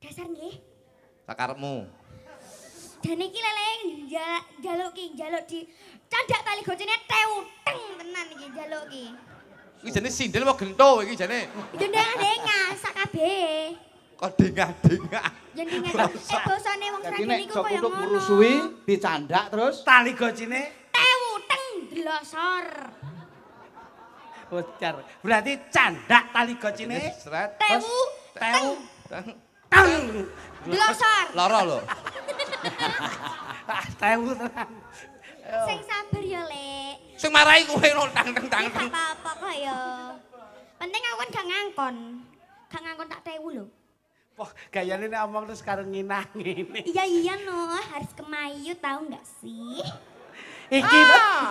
Dasar nggih. Sakarepmu. Dan iki lele njaluk di candak tali gocene teuteng tenan iki njaluk iki. Iki jane sindel apa gento iki jane? Iki ndeng-ndengan sak kabeh. Kok dengah-dengah. Yen dingin bosone wong Jadi Sragen nek niku sok kaya kutuk ngono. merusui, dicandak terus. Tali gocine Teuteng dlosor. bocor. Berarti candak tali gocine Sret. tewu Teng. tang. Dlosor. Lara lho. Tewu tenan. Sing sabar ya, Lek. Sing marahi kowe no tang tang tang. Gak apa-apa kok ya. Penting aku kan gak ngangkon. Gak ngangkon tak tewu lho. Wah, gayane nek omong terus karo nginang ngene. Iya no, harus kemayu tahu nggak sih? Iki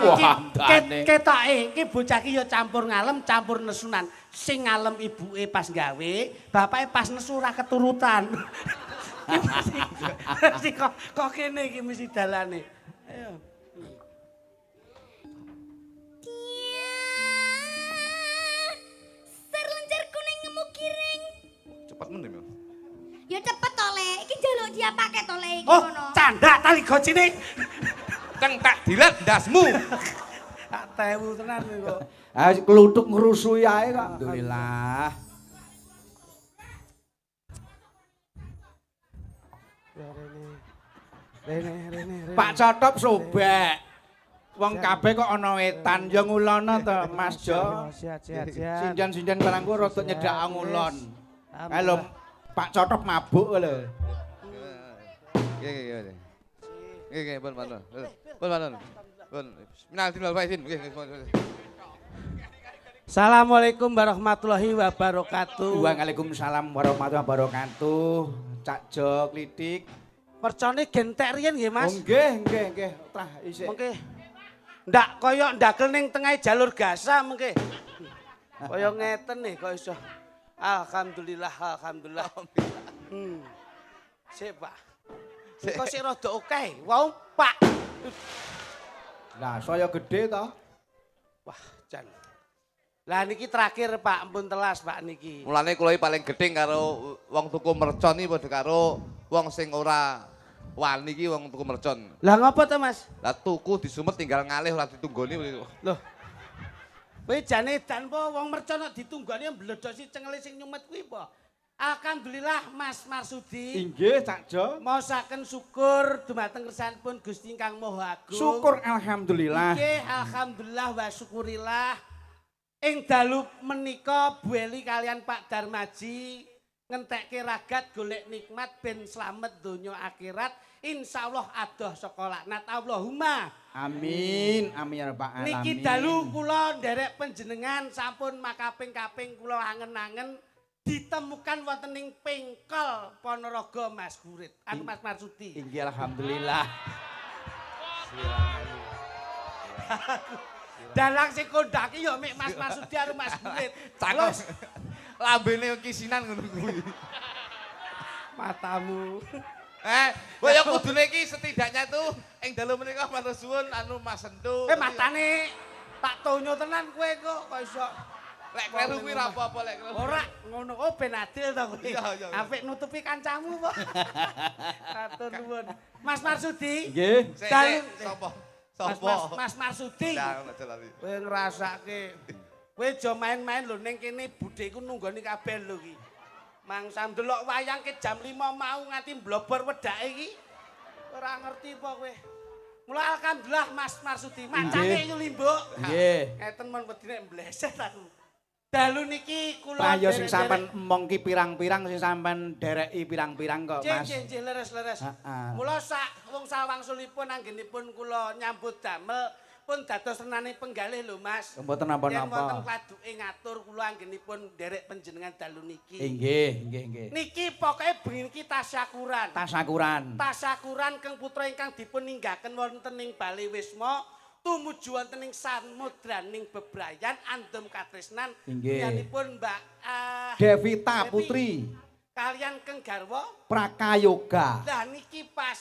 Wah, andane. ketoke iki bocah iki ya campur ngalem, campur nesunan. Sing ngalem ibuke pas gawe, bapake pas nesu ora keturutan. Mesti kok kene iki mesti dalane. Ayo. Serlencer kuning ngemu kiring. Cepet men ya. Ya cepet to, Lek. Iki njaluk dia pakai to, Lek iki Oh, ngono. candak tali gocine. Teng tak dilat ndasmu. Tak tewu tenan kok. Ah kluthuk ngrusui ae kok. Alhamdulillah. Rene. Pak Cotop sobek. Wong kabeh kok ana wetan ya ngulono to Mas Jo. Sehat. Sinjan-sinjan barangku rada nyedak ngulon. Halo Pak Cotop mabuk lho. Nggih. Nggih, pun. Pun. Minal faizin. Nggih. Assalamualaikum warahmatullahi wabarakatuh. Waalaikumsalam warahmatullahi wabarakatuh. Cak Jo Klitik. Mercone gentek riyen nggih, Mas. Oh nggih. Tah isih. Mengke ndak kaya ndakel ning tengah jalur gasa mengke. Kaya ngeten nih kok iso. Alhamdulillah. Sik, Pak. Kok sik rada akeh. Wau, Pak. Lah saya gede to. Wah, jan. Lah niki terakhir Pak, ampun telas Pak niki. Mulane kula iki paling gedeng karo wong tuku mercon iki padha karo wong sing ora wani iki wong tuku mercon. Lah ngopo to, Mas? Lah tuku disumet tinggal ngalih ora ditunggoni. Loh. Kowe jane edan po wong mercon nek ditunggoni mbledosi cengele sing nyumet kuwi po. Alhamdulillah Mas Marsudi. Inggih Cak Jo. Mosaken syukur dumateng kersanipun Gusti Kang Maha Agung. Syukur alhamdulillah. Nggih, alhamdulillah wa syukurillah. Ing dalu menika Bu Eli kalian Pak Darmaji ngentekke ragat golek nikmat ben slamet donya akhirat. Insyaallah adoh saka laknat Allahumma. Amin ya rabbal alamin. Niki dalu kula nderek panjenengan sampun makaping-kaping kula angen-angen ditemukan wonten ing Pengkol Ponorogo Mas Gurit. Anu Mas Marsudi. Inggih alhamdulillah. Dalang sing kondhaki ya mik Mas Marsudi karo Mas Gurit. Cakep. Lambene kisinan ngono kuwi. Matamu. Kaya kudune iki setidaknya tuh ing dalu menika matur suwun anu Mas Sentu. Matane tak tonyo tenan kowe kok iso. Lek kleru kuwi ra apa-apa lek kleru. Ora ngono. Oh ben adil to kowe. Iya. Apik nutupi kancamu kok. Matur nuwun. Mas Marsudi. Nggih. Sopo? Mas Marsudi. Jangan aja lali. Kowe ngrasake. Kowe aja main-main lho ning kene budhe iku nunggoni kabeh lho iki. Mangsa ndelok wayang ke jam 5 mau nganti mblobor wedake iki. Ora ngerti apa kowe. Mula alhamdulillah Mas Marsudi. Macane yo limbuk. Nggih. Ngeten men wedine mbleset aku. Dalu niki kula Lah ya sing sampean emong ki pirang-pirang sing sampean dereki pirang-pirang kok Mas. Cing leres-leres. Heeh. Mula sak wong sawangsulipun anggenipun kula nyambut damel pun dados renane penggalih lho Mas. Mboten Yen wonten napa-napa. kladuke ngatur kula anggenipun derek panjenengan dalu niki. Nggih. Niki pokoke bengi niki tasyakuran. Tasyakuran. Tasyakuran kang putra ingkang dipun ninggaken wonten ing Bali Wisma tumuju wonten ing samudraning bebrayan andhem katresnan Inggih. yanipun Mbak Devita Putri kalian keng garwa. Prakayoga. Lah niki pas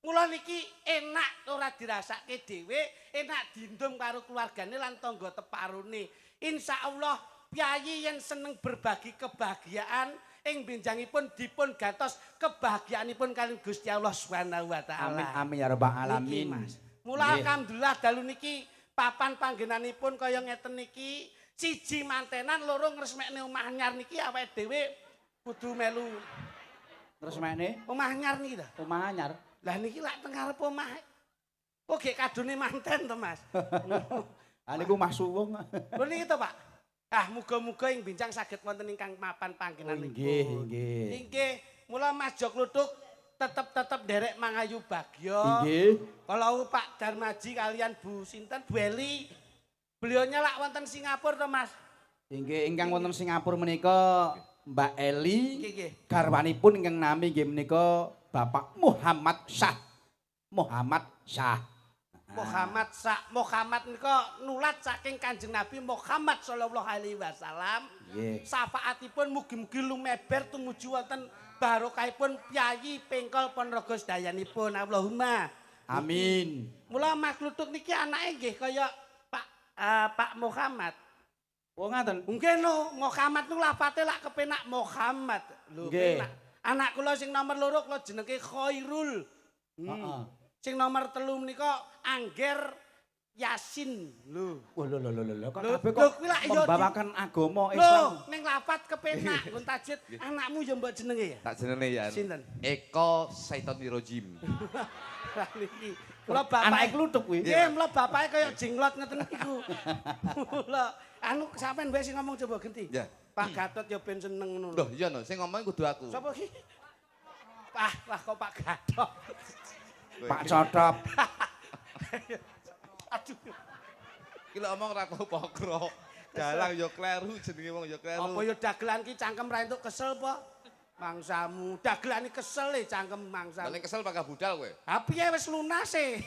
mula niki enak ora dirasake dhewe, enak dindum karo keluargane lan tangga teparune. Insyaallah piyayi yang seneng berbagi kebahagiaan ing benjangipun dipun gantos kebahagiaanipun kalian Gusti Allah Subhanahu wa taala. Amin amin ya rabbal Niki, alamin. Mas. Mula alhamdulillah dalu niki papan panggenanipun kaya ngeten niki, siji mantenan, loro ngresmekne omah anyar niki awake dhewe kudu melu Ngresmekne omah anyar niki ta. omah anyar. Lah niki lak teng ngarep omah. Kok gek kadune manten to, Mas. Ah niku Mas Suwung. Lho niki to, Pak. Ah, muga-muga ing bincang saged wonten ingkang mapan panggenanipun. Nggih, nggih. Nggih, mula Mas Jok Kluthuk tetep derek mangayu bagya. Nggih. Kalau Pak Darmaji kalian Bu sinten Bu Eli, beliaunya lak wonten Singapura to, Mas. Nggih, ingkang wonten Singapura menika Mbak Eli. Nggih. Garwanipun ingkang nami nggih menika Bapak Muhammad Syah. Muhammad Syah. Muhammad nika nulat saking Kanjeng Nabi Muhammad sallallahu alaihi wasallam. Nggih. Syafaatipun mugi-mugi lumeber tumuju wonten barokahipun Pyayi Pengkol Ponorogo sedayanipun. Allahumma Amin. Mula Mas Kluthuk niki anake nggih kaya Pak Muhammad. Oh ngaten. Nggih no, Muhammad niku lafate lak kepenak Muhammad. Lho, Nggih. penak. Anak kula sing nomor 2 kula jenenge Khairul. Heeh. Sing nomor 3 menika Angger Yasin. Lho. Wah lho kok Lho, kabeh lho, kok kuwi lak iya membawakan agama Lho, Islam. ning lafat kepenak nggon tajid anakmu ya mbok jenenge ya. Tak jenenge ya. Sinten? Eko Saitonirojim. Lah niki. Kula bapak Anake Kluthuk kuwi. Nggih, mula bapake kaya jenglot ngeten niku. Mula anu sampean wae sing ngomong coba genti. Ya. Pak Gatot ya ben seneng ngono. Loh, iya no, sing ngomong kudu aku. Sapa ki? Wah kok Pak Gatot. Pak Cotop. Aduh. Ki lek omong ora tau pokro. Dalang yo kleru jenenge wong yo kleru. Apa ya dagelan ki cangkem ra entuk kesel apa? Mangsamu, dagelan iki kesel e cangkem mangsamu. Paling kesel pangga budal kowe. Ha piye wis lunas e.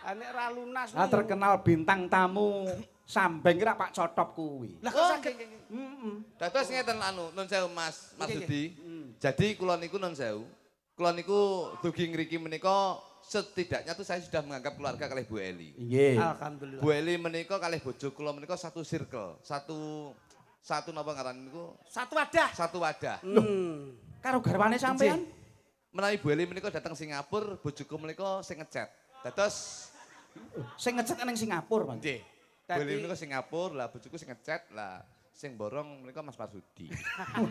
Ha nek ra lunas. Nah, terkenal bintang tamu Sambeng kira Pak Cotop kuwi. Lah kok saged Dados ngeten anu, nun sewu Mas Nggih, Marsudi. Jadi kula niku nun sewu. Kula niku dugi ngriki menika setidaknya tuh saya sudah menganggap keluarga kalih Bu Eli. Nggih. Alhamdulillah. Bu Eli menika kalih bojo kula menika satu circle, satu napa ngaran niku? Satu wadah. Satu wadah. Karo garwane sampean? Menawi Bu Eli menika datang Singapura, bojoku menika sing ngechat. Dados Sing ngecet ning Singapura, Mas. nggih. Bu Eli menika Singapura, lah bojoku sing ngechat, lah sing borong menika Mas Marsudi.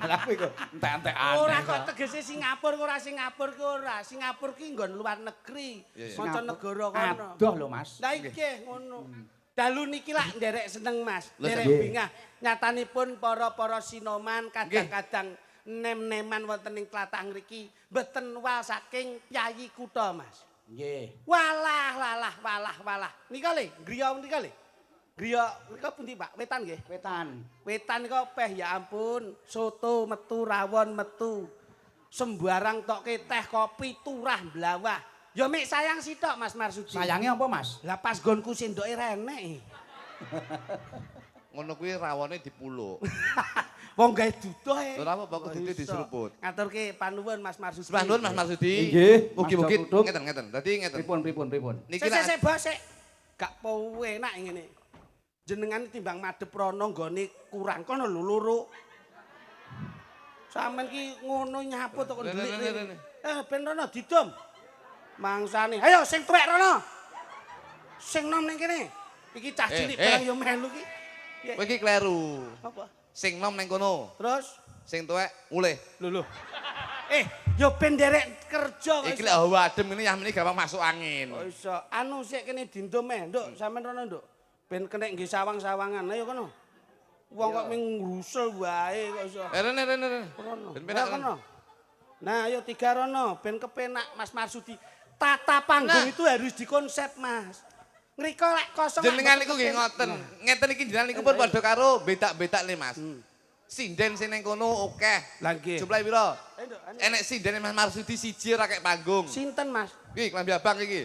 Lah kuwi kok entek-entekan. Ora kok tegese Singapura ora Singapura ki ora. Singapura ki nggon luar negeri. Iya, iya. Mancanegara kono. Adoh lho, Mas. Lah iki ngono. Dalu niki lak nderek seneng Mas. Lho, Nderek nggih. bingah. Nyatanipun para sinoman kadang-kadang nem-neman wonten ing tlatah ngriki mboten wal saking Pyayi kutha Mas. Nggih. Walah. Nika le, griya nika le. Griya nika pundi Pak? Wetan nggih. Wetan. Wetan nika peh ya ampun, soto metu, rawon metu. Sembarang tokke teh kopi turah blawah. Ya mek sayang sitok Mas Marsudi. Sayange apa, Mas? Lah pas gonku sendoke renek. Ngono kuwi rawone dipuluk. Wong gawe duduh e. Ora apa-apa kok duduh diseruput. Ngaturke panuwun Mas Marsudi. Sembah nuwun Mas Marsudi. Nggih, Mugi-mugi Mas Jok Kluthuk. ngeten. Dadi ngeten. Pripun. Niki Sik bos sik. Gak powe enak ngene. Jenengan timbang madhep rono nggone kurang kono lho loro. Sampeyan ki ngono nyapu to kok ndelik. Ben rono didom. Mangsane. Ayo sing tuwek rono. Sing nom ning kene. Iki cah cilik barang yo melu ki. Kowe iki kleru. Apa? Sing nom ning kono, Terus sing tuwek mulih. lho. Yo ben derek kerja kok. Iki lek hawa adem ngene yah meniki gampang masuk angin. Kok iso. Anu sik kene dindom Nduk. Sampeyan rono, Nduk. Ben kenek nggih sawang-sawangan. Ayo kono. Wong kok ming ngrusel wae kok iso. Rene. Rono. Ben penak Ayo kono. Nah, ayo tiga rono ben kepenak Mas Marsudi. Tata panggung itu harus dikonsep, Mas. Ngriko lek kosong. Jenengan niku nggih ngoten. Ngeten iki jenengan niku pun padha karo betak-betak le Mas. Sinden sing ning kono akeh. Lah nggih. Jumlahe pira? Nduk, Enek sinden Mas Marsudi siji ora kek panggung. sinten, Mas? Iki klambi abang iki.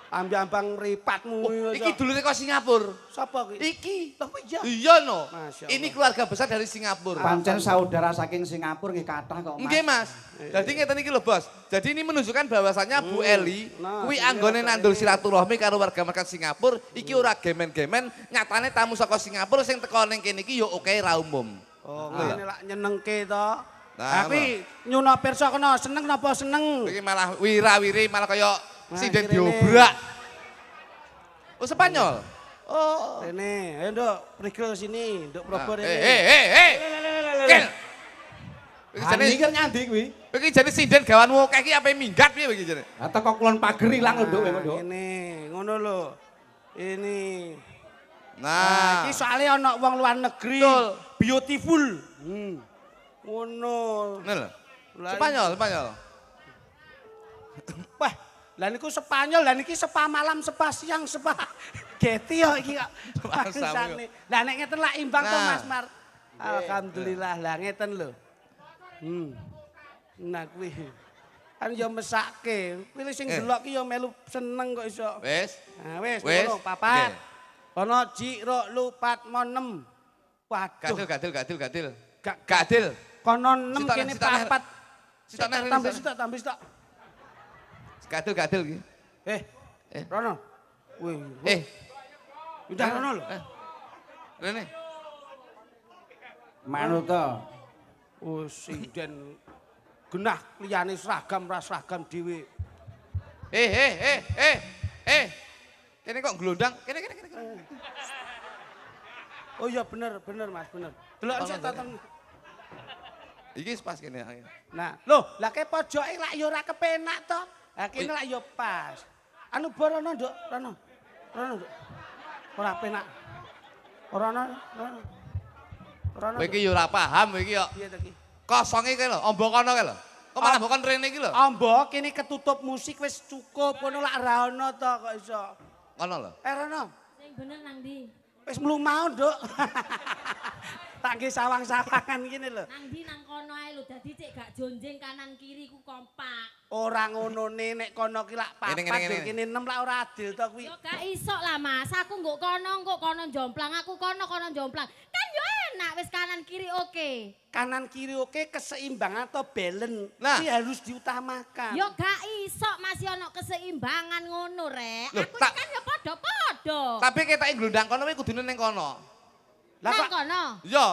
Ambang mripatmu Iki dulure kok Singapura. sapa kuwi? Iki. Lho iya. Iya no. Masya Ini Allah. keluarga besar dari Singapura. Pancen saudara saking Singapura nggih kathah kok, Mas. Nggih Mas. Jadi ngeten iki lho Bos. Jadi ini menunjukkan bahwasannya Bu Eli Nah, kuwi iya, anggone Pak nandul Eli. silaturahmi karo warga masyarakat Singapura iki ora gemen-gemen, nyatane tamu saka Singapura sing teko ning kene iki ya oke ra umum. Oh, ngene lak nyenengke to. Nah, Tapi nyuna pirsa kena seneng napa seneng? Iki malah wira-wiri malah kaya Nah, sinden iki rene. diobrak. Oh, Spanyol. Oh. Rene, ayo Nduk, prigel sini, Nduk Probo rene. Kel. Iki jane Mikir nyandi kuwi. iki jane sinden gawanmu akeh iki ape minggat piye iki jane? Ha teko kulon pager ilang lho, Nduk, Nduk. Ini, ngono lho. Ini. Nah, Iki soalnya ana wong luar negeri. Betul. Beautiful. Ngono. ngene lho. Lah, Spanyol. Wah, lah niku Spanyol, lah niki sepa malam, sepa siang, sepa geti yo iki kok. Bangsane. Bangsane. Lah nek ngeten lak imbang to Nah. Mas Mar. Alhamdulillah lah ngeten lho. Nah kuwi. Kan yo mesake. Kuwi sing delok ki yo melu seneng kok iso. Wis. Nah wis Wis. ngono papat. Oke. Kono ji ro lu pat mo 6. Waduh. Gadil. Gak Gadil. kono 6 Sitok, kene sitok, papat. Sitok nang Tambah rene. sitok. Gadil iki. Rono. Wih. Udah rono lho. Rene. Manut to. Oh, sinden genah liyane seragam ra seragam dhewe. Kene kok glondang? Kene. Oh iya bener Mas, bener. Delok sik tonton. Iki pas kene. Nah, lho, lah ke pojoke lak ya ora kepenak to. Lah kene lak ya pas. Anu borono, Nduk, rono. Nduk. Ora penak. Ora ono. Kowe iki ya ora paham kowe iki kok. Piye to iki? Kosonge kae lho, ombo kono kae lho. Kok malah mbok kon rene iki lho. Ambo kene ketutup musik wis cukup ngono lak ra ono to kok iso. Kono lho. Rono. Sing bener nang ndi? Wis mlu mau, Nduk. Tak nggih sawang-sawangan ngene lho. Nang ndi nang kono ae lho, dadi cek gak jonjeng kanan kiri ku kompak. Ora ngonone nek kono ki lak papat Ngene. kene 6 lak ora adil to kuwi. Yo gak iso lah Mas, aku nggo kono jomplang, aku kono jomplang. Kan yo enak wis kanan kiri oke. Kanan kiri oke, keseimbangan atau balance Nah. ini harus diutamakan. Yo gak iso masih ono keseimbangan ngono rek. Loh, Aku tak- kan yo padha-padha. Tapi ketake glondang kono kuwi kudune ning kono. Lah Nang kok kono. Iya.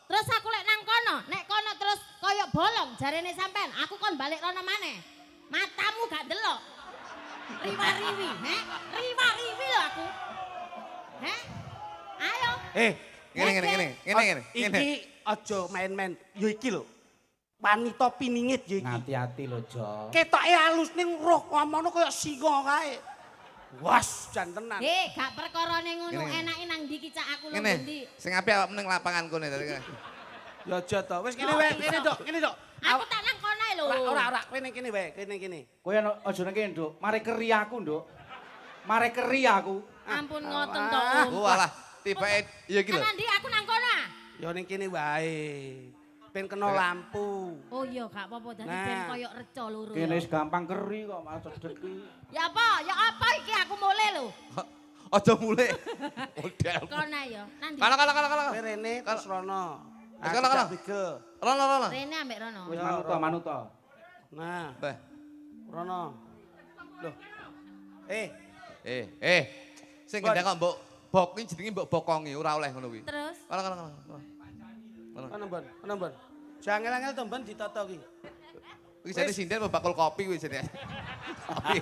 Terus aku lek nang kono, nek kono terus koyok bolong jarene sampean, aku kon balik rono maneh. Matamu gak delok. Riwa-riwi, riwa-riwi lho aku. Ayo. Ngene. Iki aja main-main. Yo iki lho. Wanita piningit yo iki. Hati-hati lho, Jo. Ketoke halus ning roh ngomono kaya singa kae. Was, jan tenan. Gak perkarane ngono, Ngene. enake nang ndi ki cak aku lho Ngene. ndi. Sing apik awak ning lapangan kene tadi kene. Ya aja to. Wis kene wae, kene Dok. Aku tak nang kono ae lho. Ora, kene wae, kene. Kowe aja nang kene, Nduk. Mari keri aku, Nduk. Mari keri aku. Ampun ngoten to, Om. Oh alah, tibake iya iki lho. Nang ndi aku nang kono. Ya ning kene wae. Ben kena lampu. Oh iya gak apa-apa dadi Nah. ben koyo reca loro. Kene wis gampang keri kok, Mas Cedek iki. Ya apa iki aku mulai lho. Aja mulai. Model. Kono ya. Nang ndi? Kala. Kowe rene terus rono. Kala. Bigel. Rono. Rene ambek rono. Wis Ya, manut to. Nah, Beh. rono. Loh. Sing gendang kok mbok bok iki jenenge mbok bokongi ora oleh ngono kuwi. Terus Kala. Ana mbon. Jangel-angel to mbon ditata ki. Iki jane sinden apa bakul kopi kuwi jane. Kopi.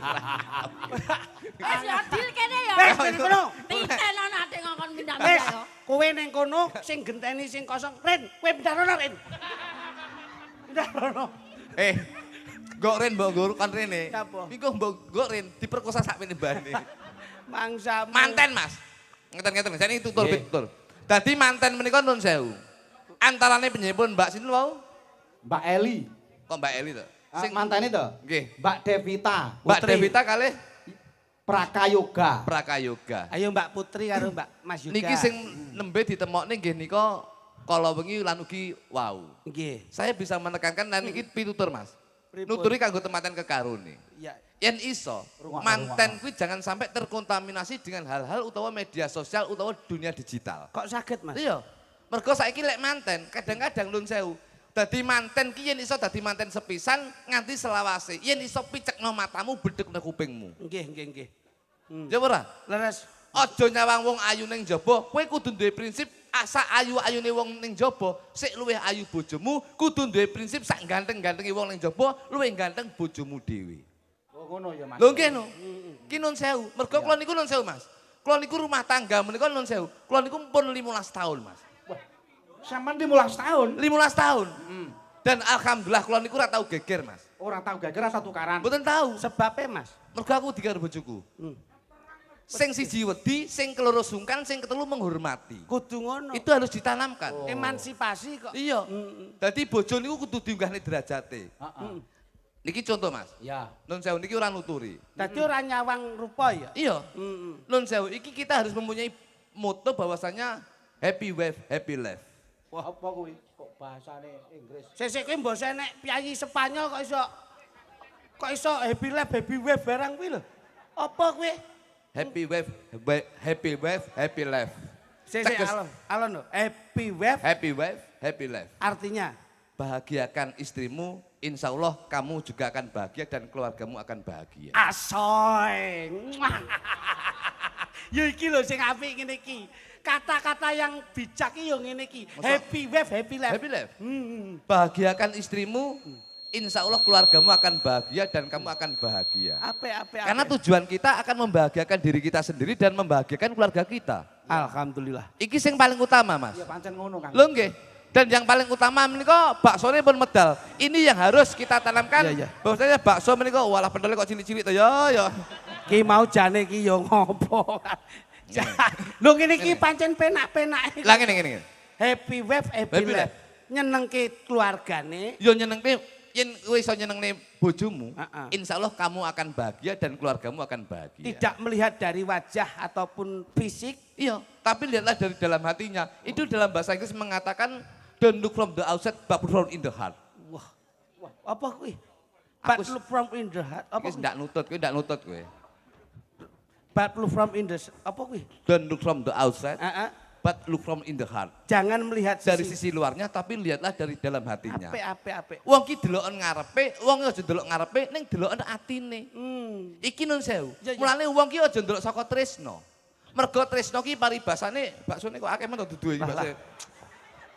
wis ya adil kene ya. Wes ning kono. Titen ana ate ngongkon Wes, pindah-pindah ya. kowe ning kono sing genteni sing kosong. Ren, kowe pindah rono, Ren. Pindah rono. Gok ren mbok guru kan rene. Apa? Iku mbok gok ren diperkosa sak mene bane. Mangsamu. Manten, Mas. Ngeten. Jane tutur. Dadi manten menika nun sewu. Antarane penyipun Mbak sinten wau? Mbak Eli. Kok Mbak Eli to? Sing mantene to? Nggih. Mbak Devita. Mbak Putri. Devita kalih Prakayoga. Prakayoga. Ayo Mbak Putri karo Mbak Mas Yuga. Niki sing nembe ditemokne nggih nika kala wengi lan ugi wau. nggih. Saya bisa menekankan lan iki pitutur, Mas. Pripun? Nuturi kanggo tematen kekarone. Ya. Yen iso, manten kuwi jangan sampai terkontaminasi dengan hal-hal utawa media sosial utawa dunia digital. Kok saged, Mas? Iya. Mergo saiki lek manten, kadang-kadang lun sewu. Dadi manten ki yen iso dadi manten sepisan nganti selawase. Yen iso picekno matamu, bedhekno kupingmu. Nggih. Ya ora? Leres. Aja nyawang wong ayu ning jaba, kowe kudu duwe prinsip asa ayu-ayune wong ning jaba sik luwih ayu bojomu, kudu duwe prinsip sak ganteng-gantenge wong ning jaba luwih ganteng bojomu dhewe. Oh ngono ya Mas. Lho nggih no. Ki nun sewu. Mergo kula niku nun sewu Mas. Kula niku rumah tangga menika nun sewu. Kula niku pun 15 tahun Mas. Wah. Sampeyan 15 tahun. 15 tahun. Dan alhamdulillah kula niku ora tau geger Mas. Ora tau geger asa tukaran. Mboten tahu. Sebabnya Mas. Mergo aku dikaro bojoku. Sing siji wedi, sing keloro sungkan, sing ketelu menghormati. Kudu ngono. Itu harus ditanamkan. Emansipasi kok. Iya. Dadi bojo niku kudu diunggahne derajate. Heeh. Niki contoh Mas. Ya. Nun sewu niki ora nuturi. Dadi ora nyawang rupa ya. Iya. Nun sewu iki kita harus mempunyai moto bahwasanya happy wife, happy life. Wah apa kuwi? Kok bahasane Inggris? Sesek kuwi mbok nek piyayi Spanyol kok iso happy life, happy wife barang kuwi lho. Apa kuwi? Happy wife, happy life. Sesek Teges. alon lho. Happy wife Happy wife, happy life. artinya Bahagiakan istrimu, insya Allah kamu juga akan bahagia dan keluargamu akan bahagia. asoy. Ya iki lho sing apik ngene iki. Kata-kata yang bijak iki yo ngene iki. Happy wife, happy life. Happy life. Bahagiakan istrimu, insya Allah keluargamu akan bahagia dan kamu akan bahagia. Apik. Karena tujuan kita akan membahagiakan diri kita sendiri dan membahagiakan keluarga kita. alhamdulillah. Iki sing paling utama Mas. Ya pancen ngono Kang. Lho nggih. Dan yang paling utama menika baksone pun medal. Ini yang harus kita tanamkan. Iya, iya. Bahwasanya bakso menika walah pentole kok cilik-cilik to ya. Ki mau jane ki yo ngopo. Lho ngene iki pancen penak-penak. Lah ngene. Happy wife, happy Happy life. Nyenengke keluargane. Yo nyenengke yen kowe iso nyenengne bojomu, Heeh. insya Allah kamu akan bahagia dan keluargamu akan bahagia. Tidak melihat dari wajah ataupun fisik. Iya, tapi lihatlah dari dalam hatinya. Itu dalam bahasa Inggris mengatakan don't look from the outside but from in the heart. Wah, apa kuwi? Aku But look from in the heart. Apa Iki kuwi? ndak nutut kowe. But look from in the apa kuwi? Don't look from the outside Heeh. but look from in the heart. Jangan melihat Dari sisi luarnya tapi lihatlah dari dalam hatinya. apik. Wong ki deloken ngarepe, wong aja delok ngarepe ning deloken atine. Iki nun sewu. Ya, ya. Mulane wong ki aja ndelok saka tresno. Mergo tresno ki paribasane baksone kok akeh men dudu iki bakso.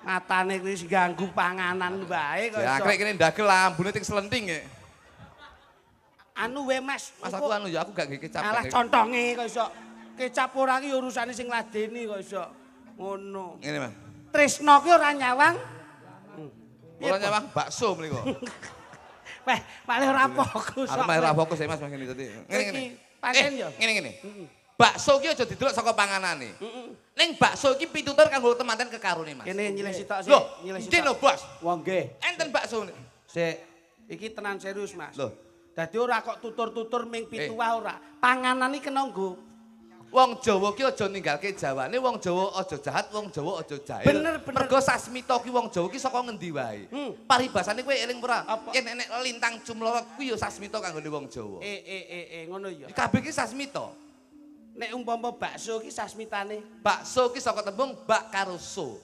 Matane kuwi wis ganggu panganan wae kok Ya iso. akrek kene ndagel lambune ting selenting ya. Anu we Mas. Mas aku anu ya aku gak nggih kecap. Alah contonge kok iso. Kecap ora ki urusane sing ladeni kok iso. Ngono. Ngene Mas. Tresno ki ora nyawang. Ora nyawang bakso mriko. Weh, malah ora fokus. Aku mah ora fokus ya Mas ngene tadi. Ngene. Iki pancen ya. Ngene. Bakso ki aja didelok saka panganane. Ning bakso ki pitutur kanggo temanten kekarone Mas. Kene nyilih sitok sih, Loh, nyilih iki lho sitok. Bos. Wong nggih. Enten bakso. Sik, iki tenan serius Mas. Loh. Dadi ora kok tutur-tutur ming pituwah ora. Panganan iki kena nggo. Wong Jawa ki aja ninggalke Jawane, wong Jawa aja jahat, wong Jawa aja jahil. Bener. Mergo sasmita ki wong Jawa ki saka ngendi wae. Paribasane kowe eling ora? Apa? Yen enek lintang cumlorot kuwi ya sasmita kanggone wong Jawa. Ngono ya. Kabeh ki sasmita. Nek umpama bakso ki sasmitane. Bakso ki saka tembung bak karo so.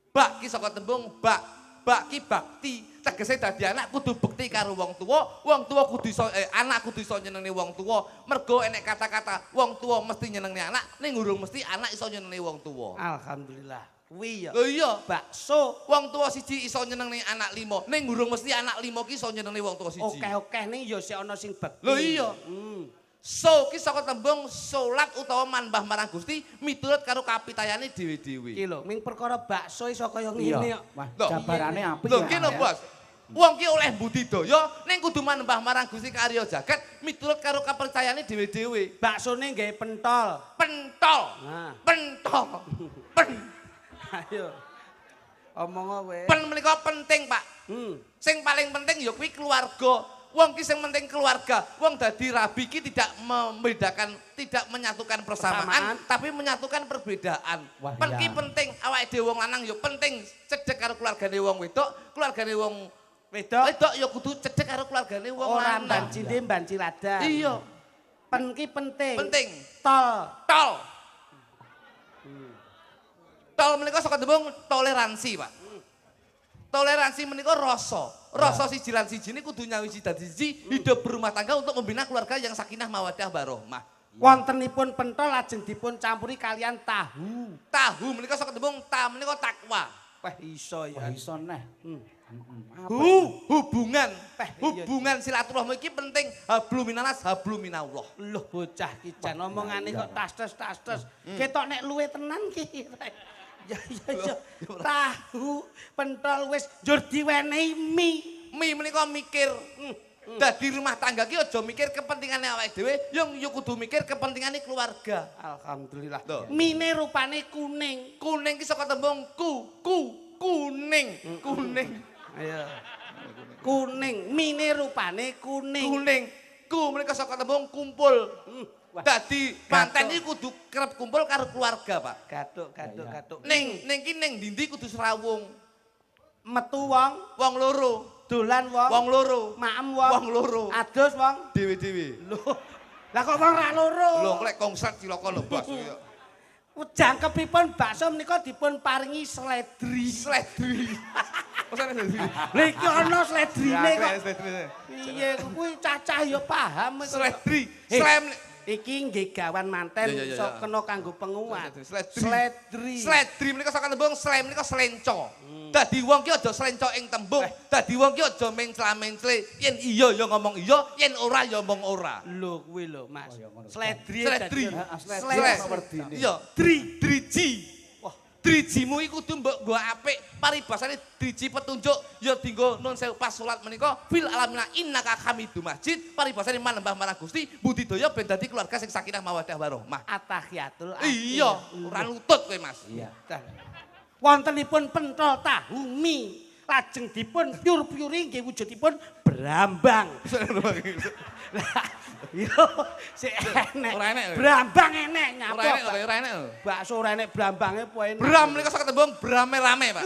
Bak ki saka tembung bak. Bak ki bakti. Tegese dadi anak kudu bekti karo wong tuwa kudu iso anak kudu iso nyenengne wong tuwa. Mergo enek kata-kata wong tuwa mesti nyenengne anak, ning urung mesti anak iso nyenengne wong tuwa. Alhamdulillah. Kuwi ya. Lho iya, Bakso wong tuwa siji iso nyenengne anak 5, ning urung mesti anak 5 ki iso nyenengne wong tuwa siji. okeh-okeh ning ya sik ana sing bekti. Lho iya. So ki saka tembung salat utawa manembah marang Gusti miturut karo kapitayane dhewe-dhewe. Iki lho, ming perkara bakso iso kaya ngene kok. Wah, Loh, jabarane apik Lho ya. ki lho Bos. Wong ki oleh budidaya ning kudu manembah marang Gusti karya jagat miturut karo kapercayane dhewe-dhewe. Baksone nggawe pentol. Pentol. Nah. Pentol. Pen. Ayo. Omong kowe. Pen menika penting, Pak. Sing paling penting ya kuwi keluarga. Wong ki sing penting keluarga. Wong dadi rabi ki tidak membedakan, tidak menyatukan persamaan, tapi menyatukan perbedaan. Wah, Pen ki iya. penting awake dhewe wong lanang ya penting cedhek karo keluargane wong wedok, keluargane wong Wedok wedok ya kudu cedhek karo keluargane wong ora lanang. mbancine mbanci ladan. Iya, Pen ki penting. penting. Tol. Tol. Tol menika saka tembung toleransi, Pak. Toleransi menika rasa. Rasa siji lan siji ini kudu nyawiji dadi siji hidup berumah tangga untuk membina keluarga yang sakinah mawaddah warahmah. Wontenipun pentol lajeng dipun campuri kalian tahu. Tahu menika saka tembung ta menika takwa. Wah iso ya. Wah iso neh. Hubungan. Peh, iya. Hubungan silaturahmi iki penting hablum minanas hablum minallah. Loh bocah ki jan omongane kok tastes. Ketok nek luwe tenan ki. Ya. Tahu pentol wis njur diwenehi mie. Mi menika mikir. Dadi rumah tangga ki aja mikir kepentingane awake dhewe, yo kudu mikir kepentingane keluarga. Alhamdulillah. Loh. Mine rupane kuning. Kuning ki saka tembung kuning. Ayo. Kuning, mine rupane kuning. Kuning. Ku menika saka tembung kumpul. Dadi manten iki kudu kerep kumpul karo keluarga, Pak. Gatuk. Ning ki ning ndi kudu serawung. Metu wong Loro. dolan Wong loro. maem Wong loro. adus wong. Dewe-dewe. Loh. Lah kok wong ra loro? Lho klek kongset cilaka lho, Bos. Jangkepipun bakso menika dipun paringi sledri. Sledri. Osane sledri. Lha iki ana sledrine kok. Sledri. Piye kuwi cacah ya paham. Sledri. Slem. Iki nggih gawan manten Ya. sok kena kanggo penguat. Sledri. Sledri. Sledri menika saka tembung slem menika slenco. Dadi wong ki aja slenco ing tembung. Dadi wong ki aja mencla-mencle. Yen iya ya ngomong iya, yen ora ya ngomong ora. Lho kuwi lho Mas. Sledri. Sledri. Sledri. Iya, driji. Wah, drijimu iku kudu mbok nggo apik. Paribasane driji petunjuk ya dienggo nun sewu pas salat menika fil alamina innaka hamidum majid. Paribasane manembah marang Gusti budidaya ben dadi keluarga sing sakinah mawaddah warahmah. Atahiyatul Iya, ora lutut kowe Mas. Iya. Wontenipun pentol tahu mie lajeng dipun piur-piuri nggih wujudipun brambang. Lah yo sik enek. Ora enek. Brambang enek nyapa. Ora enek. Bakso ora enek brambange po enak. Bram menika saka tembung brame-rame, Pak.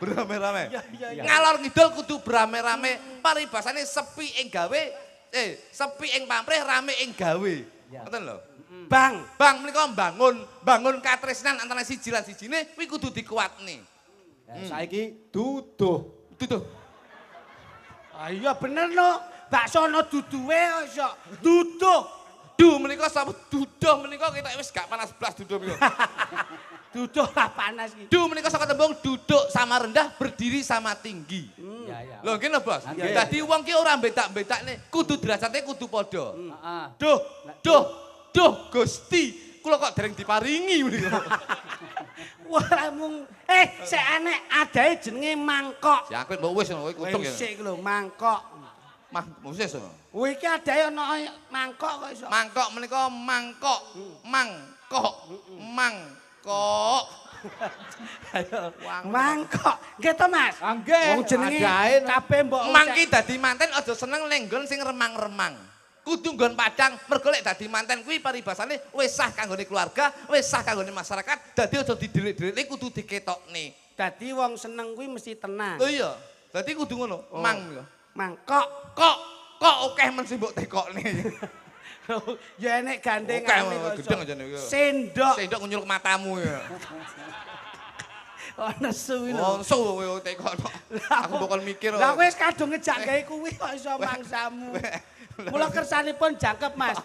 Brame-rame. Iya. Ngalor ngidul kudu brame-rame. Paribasane sepi ing gawe, sepi ing pamrih, rame ing gawe. Ngoten lho. Bang, Menika bangun katresnan antara siji lan sijine kuwi kudu dikuatne. Saiki duduh. Duduh. ah iya bener no. Bakso ana duduhe iso. Duduh. Menika sapa duduh menika kita wis gak panas blas duduh menika. Duduh lah panas iki. Menika saka tembung duduk sama rendah, berdiri sama tinggi. Ya. Lho ngene Bos. Dadi wong ki ora bedak-bedakne, kudu derajate kudu padha. Heeh. Duh Gusti, kula kok dereng diparingi menika. Wah mung sik enek adahe jenenge mangkok. Si aku mbok wis kowe kutung ya. Sik lho mangkok. Mah wis. Kuwi iki adahe ana mangkok kok iso. Mangkok menika mangkok. Ayo. Mangkok. Nggih to Mas? Nggih. Wong jenenge Adahe kabeh mbok Mangki dadi manten aja seneng lenggon sing remang-remang. Kudu nggon padang, mergo lek dadi manten kuwi paribasane wis sah kanggone keluarga, wis sah kanggone masyarakat, dadi aja didelik-delik kudu diketokne. Dadi wong seneng kuwi mesti tenang. Lho iya, dadi kudu ngono. Mangkok. Kok akeh men sing mbok tekokne. Ya enek gandengan Oke, gedeng aja niku. Sendok. Sendok ngunyul matamu ya. Ana suwi lho. Onso kowe tekokno. Aku bakal mikir. Lah wis kadung ngejak gawe kuwi kok iso mangsamu. Mula kersanipun jangkep Mas.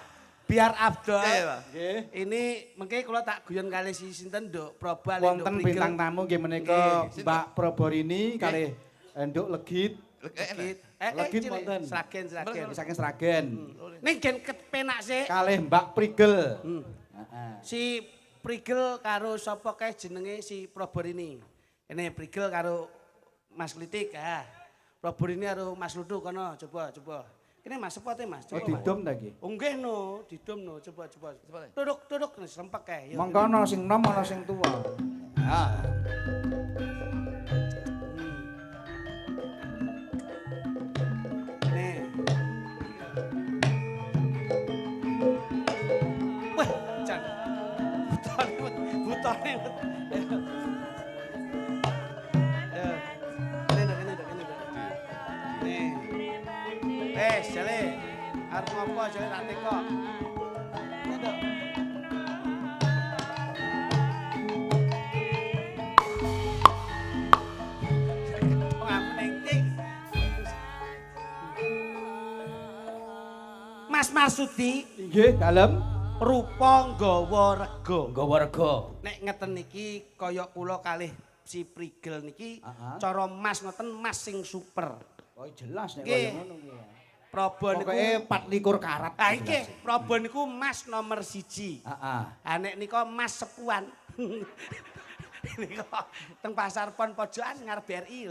Biar Abdul. Nggih. Ini mengke kula tak guyon kali si sinten Nduk Probal Wonten bintang tamu nggih menika Nggih. Mbak Proborini kalih Nduk Legit. Legit cilik. wonten. Sragen. Saking Sragen. Ning gen kepenak sih. Kalih Mbak Prigel. Heeh. Si Prigel karo sapa kae jenenge si Proborini. Ini Prigel karo Mas Klitik. Proborini karo Mas Ludu kono coba. Ini Mas sepote Mas. Oh didom ta iki? Nggih no, didom no, coba. Duduk sempek kae. Mongko ana sing nom ana sing tuwa. Ha. Nih. Wah, jan. Butane. Nih. Jale. Arep ngopo jale tak teko. Nduk. Mas Mas Marsudi Nggih, dalem. rupa nggawa rega. Nggawa rega. Nek ngeten niki kaya kula kalih si Prigel niki Heeh. cara Mas ngoten Mas sing super. Oh jelas nek Nggih. kaya ngono kuwi. Praba niku Pokoke 24 karat. Ah iki Praba niku Mas nomor 1. Heeh. Ah nek nika Mas sepuan. Nika teng Pasar Pon Pojokan ngarep BRI.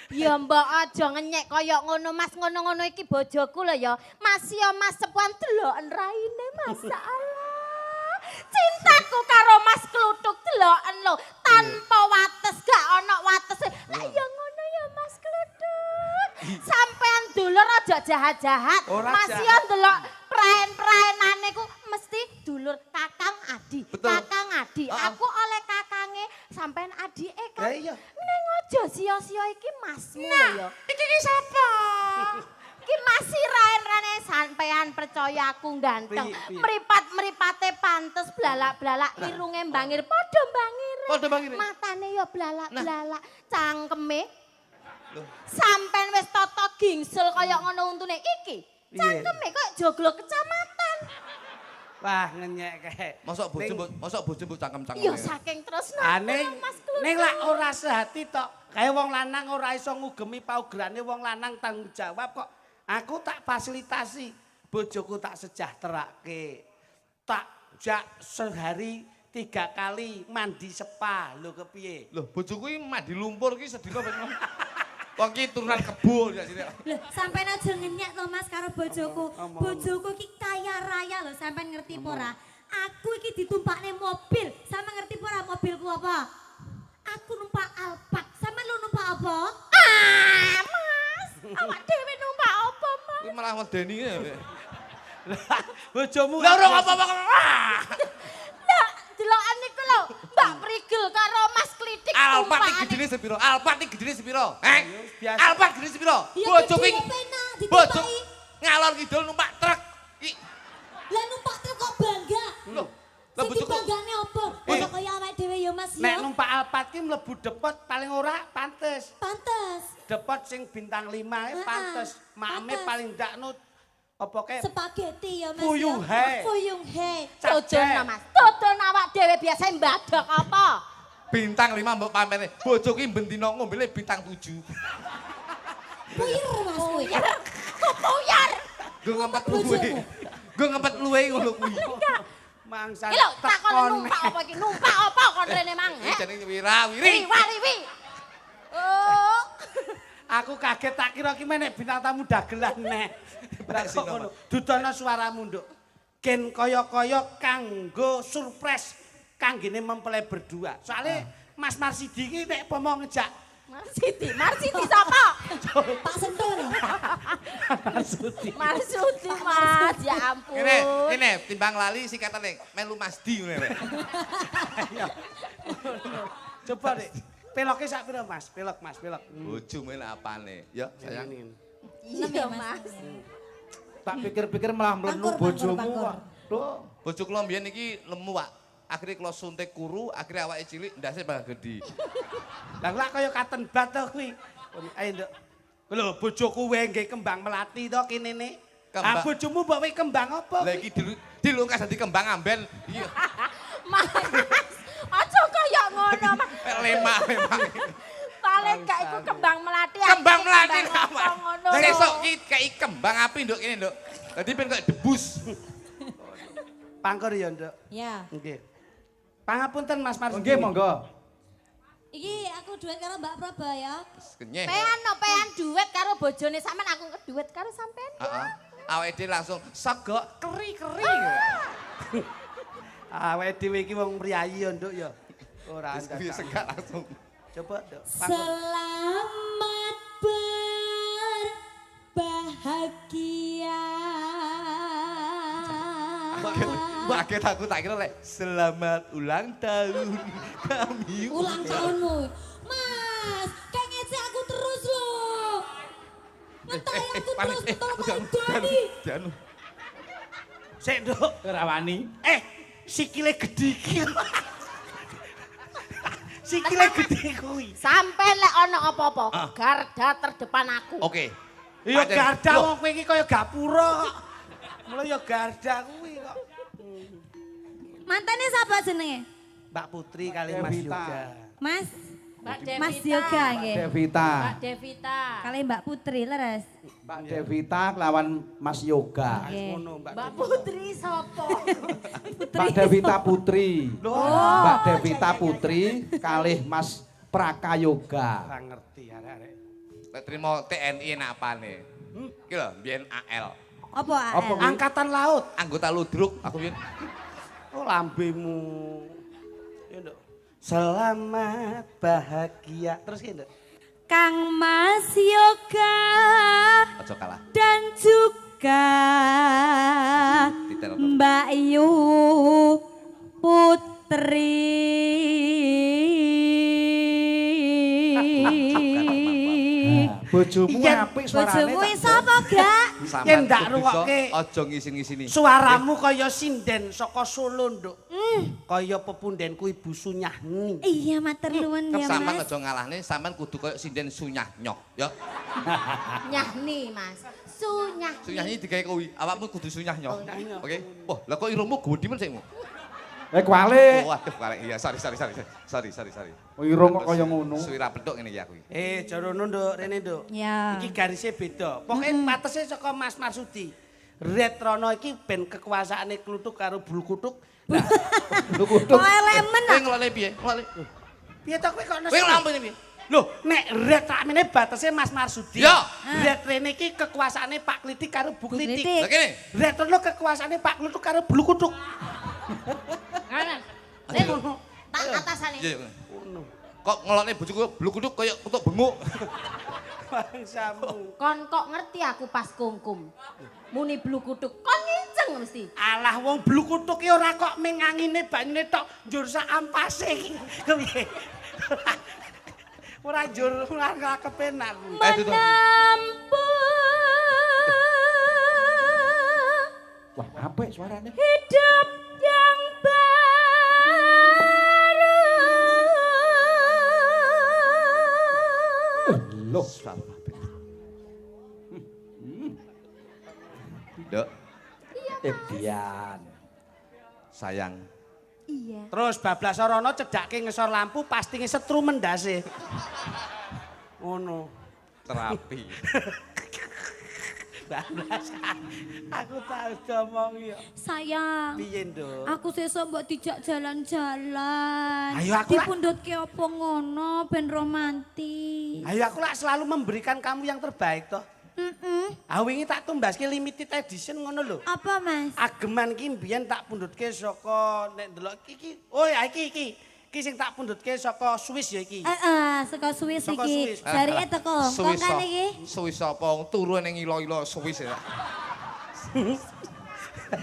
Ya mbok aja ngenyek kaya ngono Mas, ngono-ngono iki bojoku lho ya. Mas ya Mas sepuan deloken raine masyaallah. Cintaku karo Mas Kluthuk deloken lho, tanpa wates gak ana watese. Lah ya ngono ya Mas Kluthuk. Sampean dulur aja jahat-jahat. Ora Mas jahat. ya ndelok praen-praenane ku mesti dulur Kakang Adi. Betul. Kakang Adi. Aku oleh kakange sampean adike kan. Lah iya. Ning aja sia-sia iki Masmu lho ya. Iki sapa? Iki Mas Raen-rene sampean percaya aku ganteng. Piye? Mripat-mripate pantes blalak-blalak irunge mbangir padha mbangire. Padha mbangire. Matane ya blalak-blalak, cangkeme. Sampean wis tata gingsul kaya ngono untune iki. Piye? Cangkeme kok joglo kecamatan. Wah ngenyek kae. Mosok bojo mbok cangkem-cangkem. Ya saking tresno Ane Mas Kluthuk. ning lak ora sehati tok. Kaya wong lanang ora iso ngugemi paugerane wong lanang tanggung jawab kok. Aku tak fasilitasi. Bojoku tak sejahterake. Tak jak sehari 3 kali mandi spa. Lho kepiye? Loh, bojoku iki mandi lumpur iki sedina ben. Wong iki turunan kebo ya sini. Lho, sampean aja ngenyek to Mas karo bojoku. Omong. Bojoku iki kaya raya lho, sampean ngerti apa ora? Aku iki ditumpakne mobil. Sampean ngerti apa ora mobilku apa? Aku numpak Alphard. Sampean lu numpak apa? Ah, Mas. Awak dhewe numpak apa, Mas? Iki malah medeni ya. Bojomu Lah ora apa-apa. Lah, delokan niku lho, Mbak Prigel karo Mas Klitik Alphard iki tumpakane. gedene sepiro? Alphard iki gedene sepiro? Heh? biasa. Alphard gedene sepiro? Ya Bojo gede iki. pena Bojo ditumpaki. ngalor kidul numpak truk. Iki Lah numpak truk kok bangga. lho. Lah Sing bojoku dibanggane apa? Ono kaya awake dhewe ya Mas Nek ya. numpak Alphard ki mlebu depot paling ora pantes. Pantes. Depot sing bintang 5 Heeh, pantes. Mame pantes. paling ndak nut apa ke Spaghetti ya Mas. Fuyung ya. he. Fuyung he. Dodono Mas. Dodono awak dhewe biasa mbadok apa? bintang 5 mbok pamene. Bojoku iki bendina ngombene bintang 7. Puyir Mas. Puyar. Kok puyar? Gue ngempet luwe. Gue ngempet luwe ngono kuwi. mangsa. Iki lho takon numpak apa iki? Numpak apa kon rene mang? Iki jenenge wirawiri. Riwi. Oh. Aku kaget tak kira ki menek bintang tamu dagelan nek. Lah kok ngono. Dudono suaramu, Nduk. Gen kaya-kaya kanggo surprise kanggene mempelai berdua. Soale Mas Marsidi ki nek pomo ngejak Marsiti sapa? Pak Sentul. Marsudi. Marsudi Mas, ya ampun. Ini timbang lali sikatane melu Masdi ngene rek. Coba Dik. Peloke sak pira Mas? Pelok Mas, pelok. Bojo men apane? Ya, sayang. Iya Mas. Tak pikir-pikir malah mlenu Pangkur, bojomu. pangkur. Loh, Bojo kula mbiyen iki lemu, Pak. Akhire kula suntik kuru, akhire awake cilik, ndase bakal gedhi. Lah lak kaya katen bat to kuwi. Ayo Nduk. Lho bojoku wae nggih kembang melati to kene ne. Ah Kembang. bojomu mbok wae kembang apa? Lah iki dilungkas dadi kembang amben. Iya. Mas, aja kaya ngono Mas. Lemak. Paling gak iku kembang melati. Kembang melati apa apa? ngono. Sesuk ki kei kembang api nduk kene nduk. Dadi ben kok debus. Pangkur ya Nduk. Ya. Nggih. Pangapunten Mas Marsudi. nggih monggo. Iki aku duet karo Mbak Praba ya. Kenyeh. Pean duet karo bojone sampean aku duet karo sampean. Heeh. Awake dhewe langsung segok keri-keri. Awake dhewe iki wong priyayi ya Nduk ya. Ora Wis kuwi segak langsung. Coba Nduk. Selamat berbahagia. Kaget aku tak kira lek selamat ulang tahun kami. Ulang tahunmu. Mas, kayak ngece aku terus loh. Ngetari aku terus betul Janu. Sik Nduk. Ora wani. Sikile gedhe iki. Sikile gedhe kuwi. Sampean lek ana apa-apa, garda terdepan aku. Oke. Iya Pancen- garda Loh, wong kowe iki kaya gapura kok. Mulai ya garda kuwi kok. Mantane sapa jenenge? Mbak Putri kali Mas Devita. Yoga. Mas Mbak Devita. Mas Yoga nggih. Devita. Mbak Devita. Kali Mbak Putri leres. Mbak Devita lawan Mas Yoga. Oke. Ngono Mbak. Mbak Putri sapa? Mbak Devita Putri. Loh, Mbak Devita Putri kalih Mas Prakayoga. ora ngerti arek-arek. Lek trimo TNI enak apane? Iki lho, biyen AL. Apa Apa? AL? Angkatan Laut. Anggota ludruk aku biyen. Oh lambemu. Ya nduk. Selamat bahagia. Terus ki nduk. Kang Mas Yoga Aja kalah. dan juga Detail. Mbak Yu Putri. Bojomu Iya, apik suarane. Bojomu sapa gak? Yen ndak kok bisa rungokke. aja ngisin-ngisini. Suaramu kaya sinden saka Solo, Nduk. Kaya pepundhenku Ibu Sunyahni. Iya matur nuwun ya Sampeyan Mas. aja ngalahne, sampeyan kudu koyo sinden sunyah nyok, ya. Nyahni, Mas. Sunyahni. Sunyahni digawe kuwi, awakmu kudu sunyah nyok. Nyok. Oke. Wah, lah kok irungmu gedhi men sikmu. Kuali. Oh, waduh, balik. Iya, sorry. Oh, irung kok kaya ngono. Suwira pedhok ngene ya kuwi. Jarono Nduk, rene Nduk. Ya. Iki garisnya beda. Pokoke patese saka Mas Marsudi. Retrono iki ben kekuasaane kluthuk karo bulu kutuk. Lu kudu. Pokoke lemen. Kowe ngelone piye? Ngelone. Piye to kowe kok Kowe ngelampune piye? Loh, nek red ramene batese Mas Marsudi. Ya. Red rene iki kekuasaane Pak Klitik karo Bu Bu Klitik. Klitik. Lah kene. Red rono kekuasaane Pak Kluthuk karo bulu kutuk. Kanan. Nek tak atasane. Iya. Kok ngelone bojoku bluk-bluk koyo kutuk benguk. Bangsamu. Kon kok ngerti aku pas kungkum. Muni blu kutuk. Kon nginceng mesti. Alah wong bulu kutuk ki ora kok ming angine banyune tok njur sak ampase iki. Kepiye? Ora njur ora kepenak. Tutup. Wah, apik suarane. Hidup yang baru. Loh, Dok, Edian. sayang. Iya. Terus bablas rono cedake ngesor lampu pasti ngesetru mendase. Ngono. Terapi. Bablas. Aku tahu ngomong ya. Sayang. Piye, Nduk? Aku sesuk mbok dijak jalan-jalan. Ayo, aku lah. Dipundhutke apa ngono ben romantis. Ayo aku lah selalu memberikan kamu yang terbaik toh. Ah wingi tak tumbaske limited edition ngono lho. Apa Mas? Ageman ki mbiyen tak pundhutke saka nek ndelok iki. Oh ya iki. Iki sing tak pundhutke saka Swiss ya iki. Saka Swiss Saka iki. Swiss. Jarike teko. Kok kan iki? Swiss apa? Turu ning ilo-ilo Swiss ya.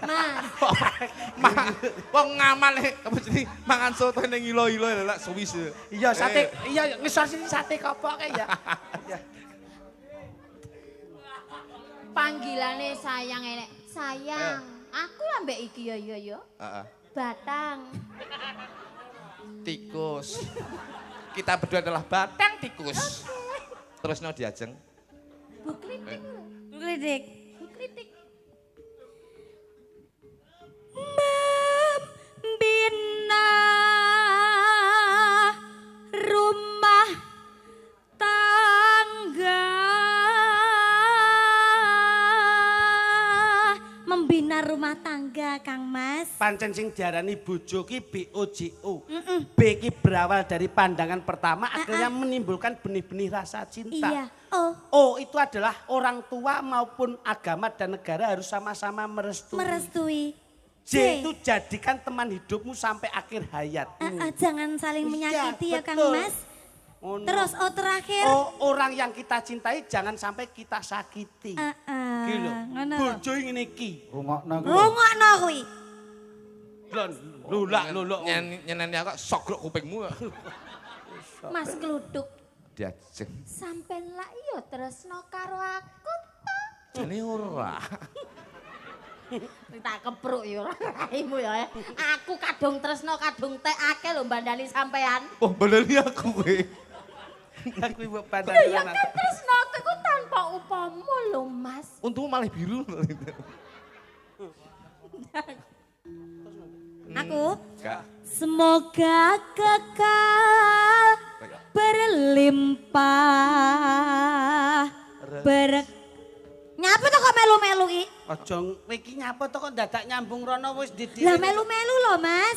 Mas. Wong ngamal apa jenenge mangan soto ning ilo-ilo lek Swiss. Iya sate, iya ngesor sini sate kopok ya. Iya. Panggilane sayang enek. Sayang. Aku lah mbek iki ya. Heeh. Batang. Tikus. Kita berdua adalah batang tikus. Terus no diajeng. Bu kritik. Kritik. Bu kritik. Membina rumah tangga. Membina rumah tangga, Kang Mas. Pancen sing diarani bojo ki BOJO. B ki berawal dari pandangan pertama akhirnya menimbulkan benih-benih rasa cinta. Iya. Oh, O itu adalah orang tua maupun agama dan negara harus sama-sama merestui. merestui. J itu jadikan teman hidupmu sampai akhir hayat. Jangan saling Iya, menyakiti ya, Kang betul. Mas. Ngono. Terus terakhir. orang yang kita cintai jangan sampai kita sakiti. Iki lho. Ngono. Bojo ngene iki. Rungokno kuwi. Rungokno kuwi. Lulak. Nyeneni aku sogrok kupingmu. Mas Kluthuk. Diajeng. Sampeyan lak iya tresno karo aku to. Jane ora. Tak kepruk ya ora raimu ya. Aku kadung tresno kadung tek akeh lho mbandani sampean. Oh, benernya aku kowe. Aku ibu Ya pandangan. kan tresno aku tanpa upama lho Mas. Untungmu malah biru. Aku Enggak. semoga kekal berlimpah Nyapa to kok melu-melu iki? Aja iki nyapa to kok dadak nyambung rono wis didik. Lah melu-melu lho, Mas.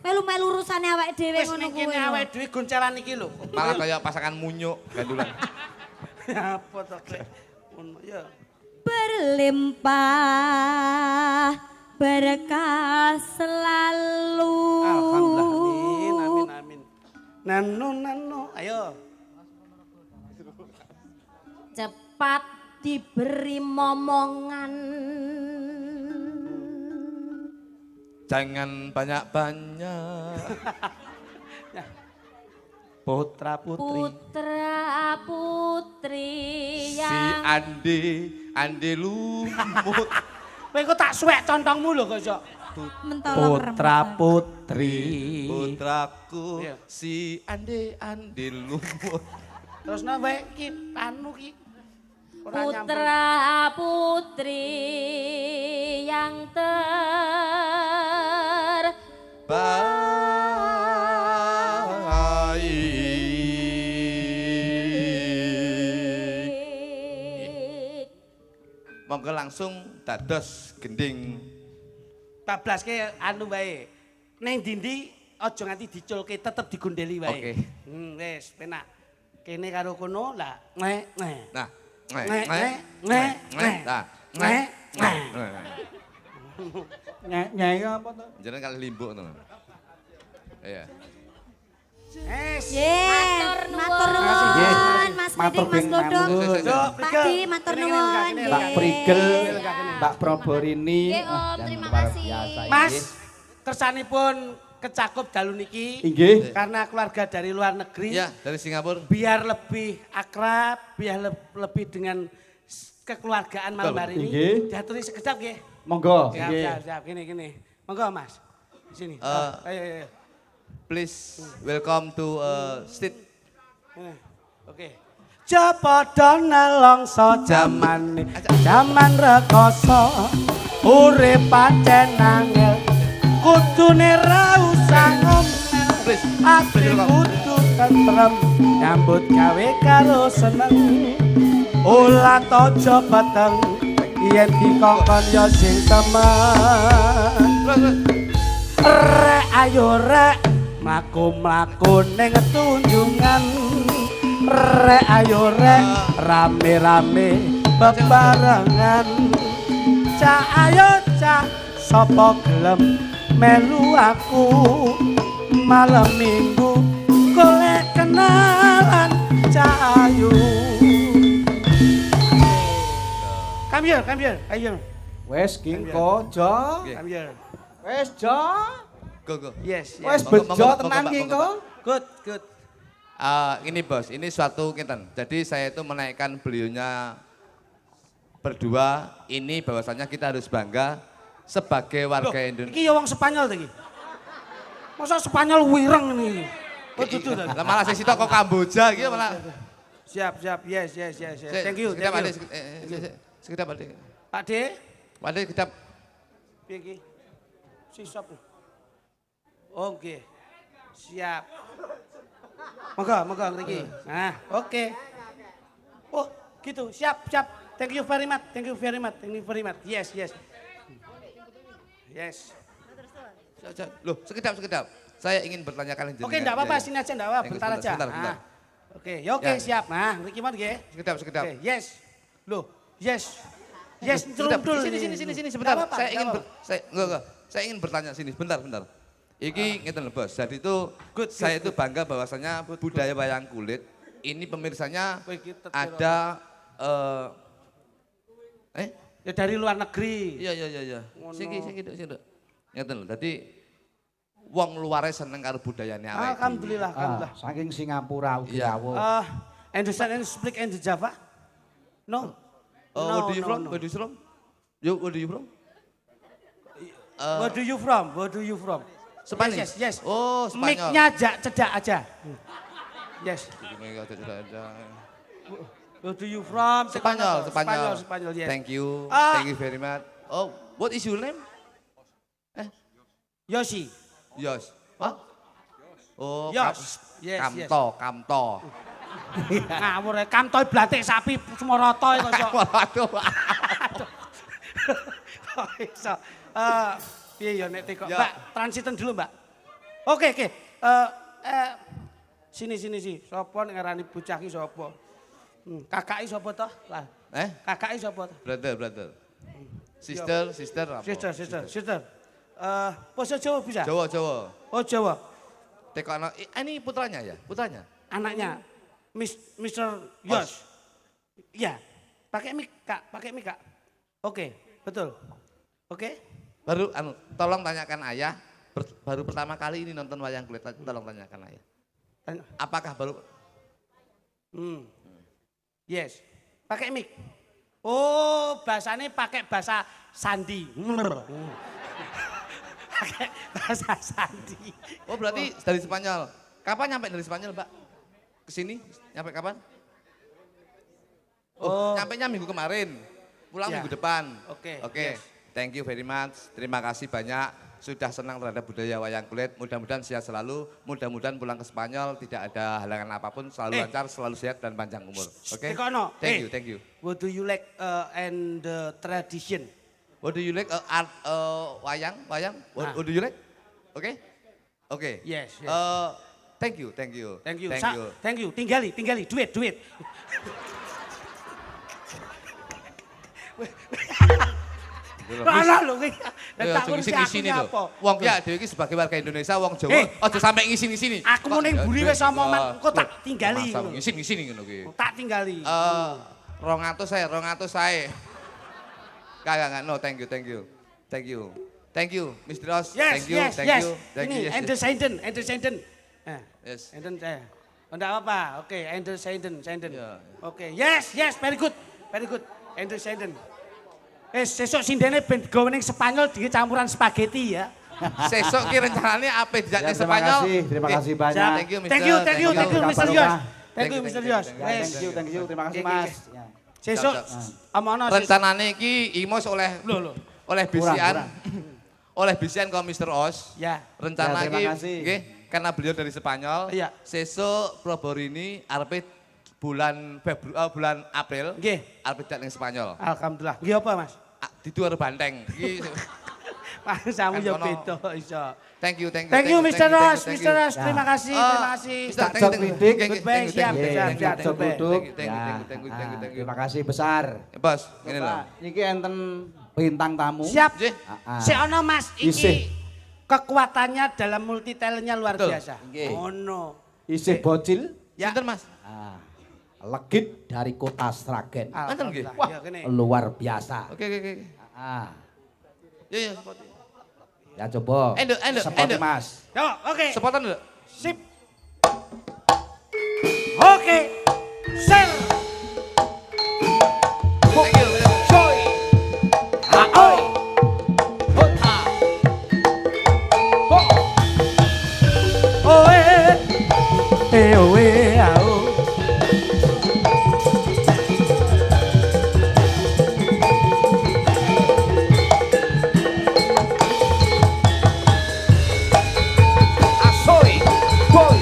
Melu-melu urusane awake dhewe Wis ngono ning kuwi. kene awake dhewe goncaran iki lho. Malah kayak pasangan munyuk gandulan. Apa to Klek? Ngono ya. Berlimpah berkah selalu. Alhamdulillah. Amin amin amin. Nano ayo. Cepat diberi momongan. Jangan banyak-banyak. Putra putri. Putra putri Si yang Ande lumut. Kowe kok tak suwek contongmu lho kok, Cok. Mentolong Putra rempah. putri. Putraku Iya. si Ande lumut. Terus napa iki anu ki? Ora nyambung. putra putri yang terbaik. Monggo langsung dados gending. Bablaske anu wae. Ning ndi aja nganti diculke tetep digondeli wae. Oke. Wis penak. Kene karo kono lah. Nah. Nyai apa to? Jenengan kali limbuk to. Iya. Matur nuwun. nuwun, Mas Matur Piding, Mas ben Godong. nuwun. Pak Di, matur nuwun. Mbak Prigel, Mbak Proborini. Nggih, Om, Dan terima luar kasih. biasa ini. Mas, kersanipun kecakup dalu niki Inggih. karena keluarga dari luar negeri Iya, dari Singapura. biar lebih akrab, biar lebih dengan kekeluargaan malam hari ini. Inggih. Diaturi sekedap nggih. Monggo. Siap, Nggih. siap, gini. Monggo Mas. Sini. Ayo. Please welcome to State. Oke. Japada nelongso jaman rekoso urip pancen angel kudune ra usah ngomel Please, ati kudu tentrem nyambut gawe karo seneng ulah tojo beteng yen dikongkon ya sing temen rek ayo rek mlaku-mlaku ning tunjungan rek ayo rek rame-rame bebarengan cak ayo cak sapa gelem melu aku malam minggu golek kenalan cak ayu come here ayo Wes kingko jo. come here Wes jo. Go. yes Wes Monggo, bejo monggo, tenan Pak, kingko. good Ini bos, ini suatu kinten. Jadi saya itu menaikkan beliaunya berdua. Ini bahwasanya kita harus bangga sebagai warga Indonesia. iki ya wong Spanyol to iki masa Spanyol wireng ini oh dudu to Lah malah sisi kok Kamboja gitu malah. siap yes thank you Sekedap Ade, sekedap Ade. Pak De Ade sekedap. piye iki sisop oke siap monggo ngriki nah oke oh gitu siap thank you very much yes Loh, sekedap. Saya ingin bertanya kalian oke enggak apa-apa sini aja enggak apa bentar aja Sebentar. nah oke ya oke Ya. siap nah ngriki mon nggih Sekedap. oke yes loh yes Sebentar. trundul Sini sebentar. Nggak apa-apa, Saya ingin nggak enggak. Saya ingin bertanya sini sebentar. Iki ngeten lho, Bos. Jadi itu Good, saya itu bangga bahwasanya budaya wayang kulit ini pemirsanya Kowe iki tetir ada ya dari luar negeri iya. Ngono. Siki. Ngeten lho. Dadi wong luare seneng karo budayane awake. dhewe. alhamdulillah Saking Singapura ugi Iya. rawuh. understand and speak in the Java no Where do you from? no. Where do you from? Where do you from? Where do you from? Spanish. Yes. Oh, Spanyol. Mic-nya cedak aja. Yes. Where do you from? Spanyol. Spanyol, yes. Thank you. Ah. Thank you very much. Oh, what is your name? Yosi. Yos. Hah? Oh, Yos. Yes, Kamto. Ngawur kamtoy blatik sapi semoroto kok iso. Waduh. Kok iso. Piye ya nek teko. Ya. Mbak, transiten dulu, Mbak. Oke. Sini. Sopo nek ngarani bocah ki sapa? Kakake sapa toh? Lah, kakake sapa toh? Brother. Sister apa? Sister. Bahasa Jawa bisa? Jawa. Oh, Jawa. Teko anak ini putranya ya? Putranya? Anaknya Mr. Yos. Iya. Pakai mic, Kak. Oke, betul. Oke. Baru tolong tanyakan ayah, baru pertama kali ini nonton wayang kulit, tolong tanyakan ayah. Apakah baru Yes. Pakai mic. Oh, bahasanya pakai bahasa sandi. Pakai bahasa sandi. Oh, berarti dari Spanyol. Kapan nyampe dari Spanyol, Mbak? Ke sini nyampe kapan? Nyampenya minggu kemarin. Pulang Ya. minggu depan. Oke. Yes. Thank you very much. Terima kasih banyak. Sudah senang terhadap budaya wayang kulit. Mudah-mudahan sehat selalu. Mudah-mudahan pulang ke Spanyol tidak ada halangan apapun. Selalu lancar, selalu sehat dan panjang umur. Oke? Tekono. Thank you. What do you like and the tradition? What do you like? Art wayang? What do you like? Oke. Yes. Thank you. Thank you. Tinggali. Duit. Mana lho iki? Ngisi-ngisi lho. Wong ya dhewe iki sebagai warga Indonesia, wong Jawa aja sampe ngisi-ngisi. Aku mau ning mburi wis omongan, kok tak tinggali. Masa ngisi-ngisi ngono kuwi. Tak tinggali. 200 sae. Kagak, no, thank you. Thank you, Mr. Ross. Yes. Thank you. Ini Anderson. Yes. Enden saya. Enggak apa-apa. Oke, Anderson. Ya. Oke. Yes, very good. Anderson. Sesuk sindene ben gawe ning Spanyol di campuran spaghetti ya. Sesuk ki rencanane ape dijakne Spanyol. Terima kasih banyak. Thank you, Mr. Thank you, Mr. Yos. Thank you, Mr. Yos. Thank you. Terima kasih, Mas. Sesuk amono rencanane iki Imos oleh bisian. Oleh bisian kok Mr. Os. Ya. Rencana Ya, terima iki kasih. nggih karena beliau dari Spanyol. Iya. Sesuk Proborini arepe bulan April. Nggih. Arepe dak ning Spanyol. Alhamdulillah. Nggih apa, Mas? Di luar Banteng. Iki Mas samu yo Kan beda iso. thank you. Thank you, Mr. Ross. thank Mr. you. Ross, terima kasih. Tak jok midik. Goodbye, siap. Jok duduk. Thank you. Terima kasih besar. Bos, ngene lho. Niki enten bintang tamu. Siap. Nggih. Si ono Mas Isih. iki kekuatannya dalam multi talentnya luar Betul. biasa. Nggih. Ono. Isih bocil. Ya. Sinten, Mas? Legit dari kota Sragen. Manten nggih. Wah, ya kene. Luar biasa. Oke. Ya. Ya coba. Enduk. Seperti Mas. Yo, oke. Sepotan lho. Sip. Oke. Sel. Thank you. Soy. Aoi. Hota. Ho. Oe. Oe ao. Asoy. Voy.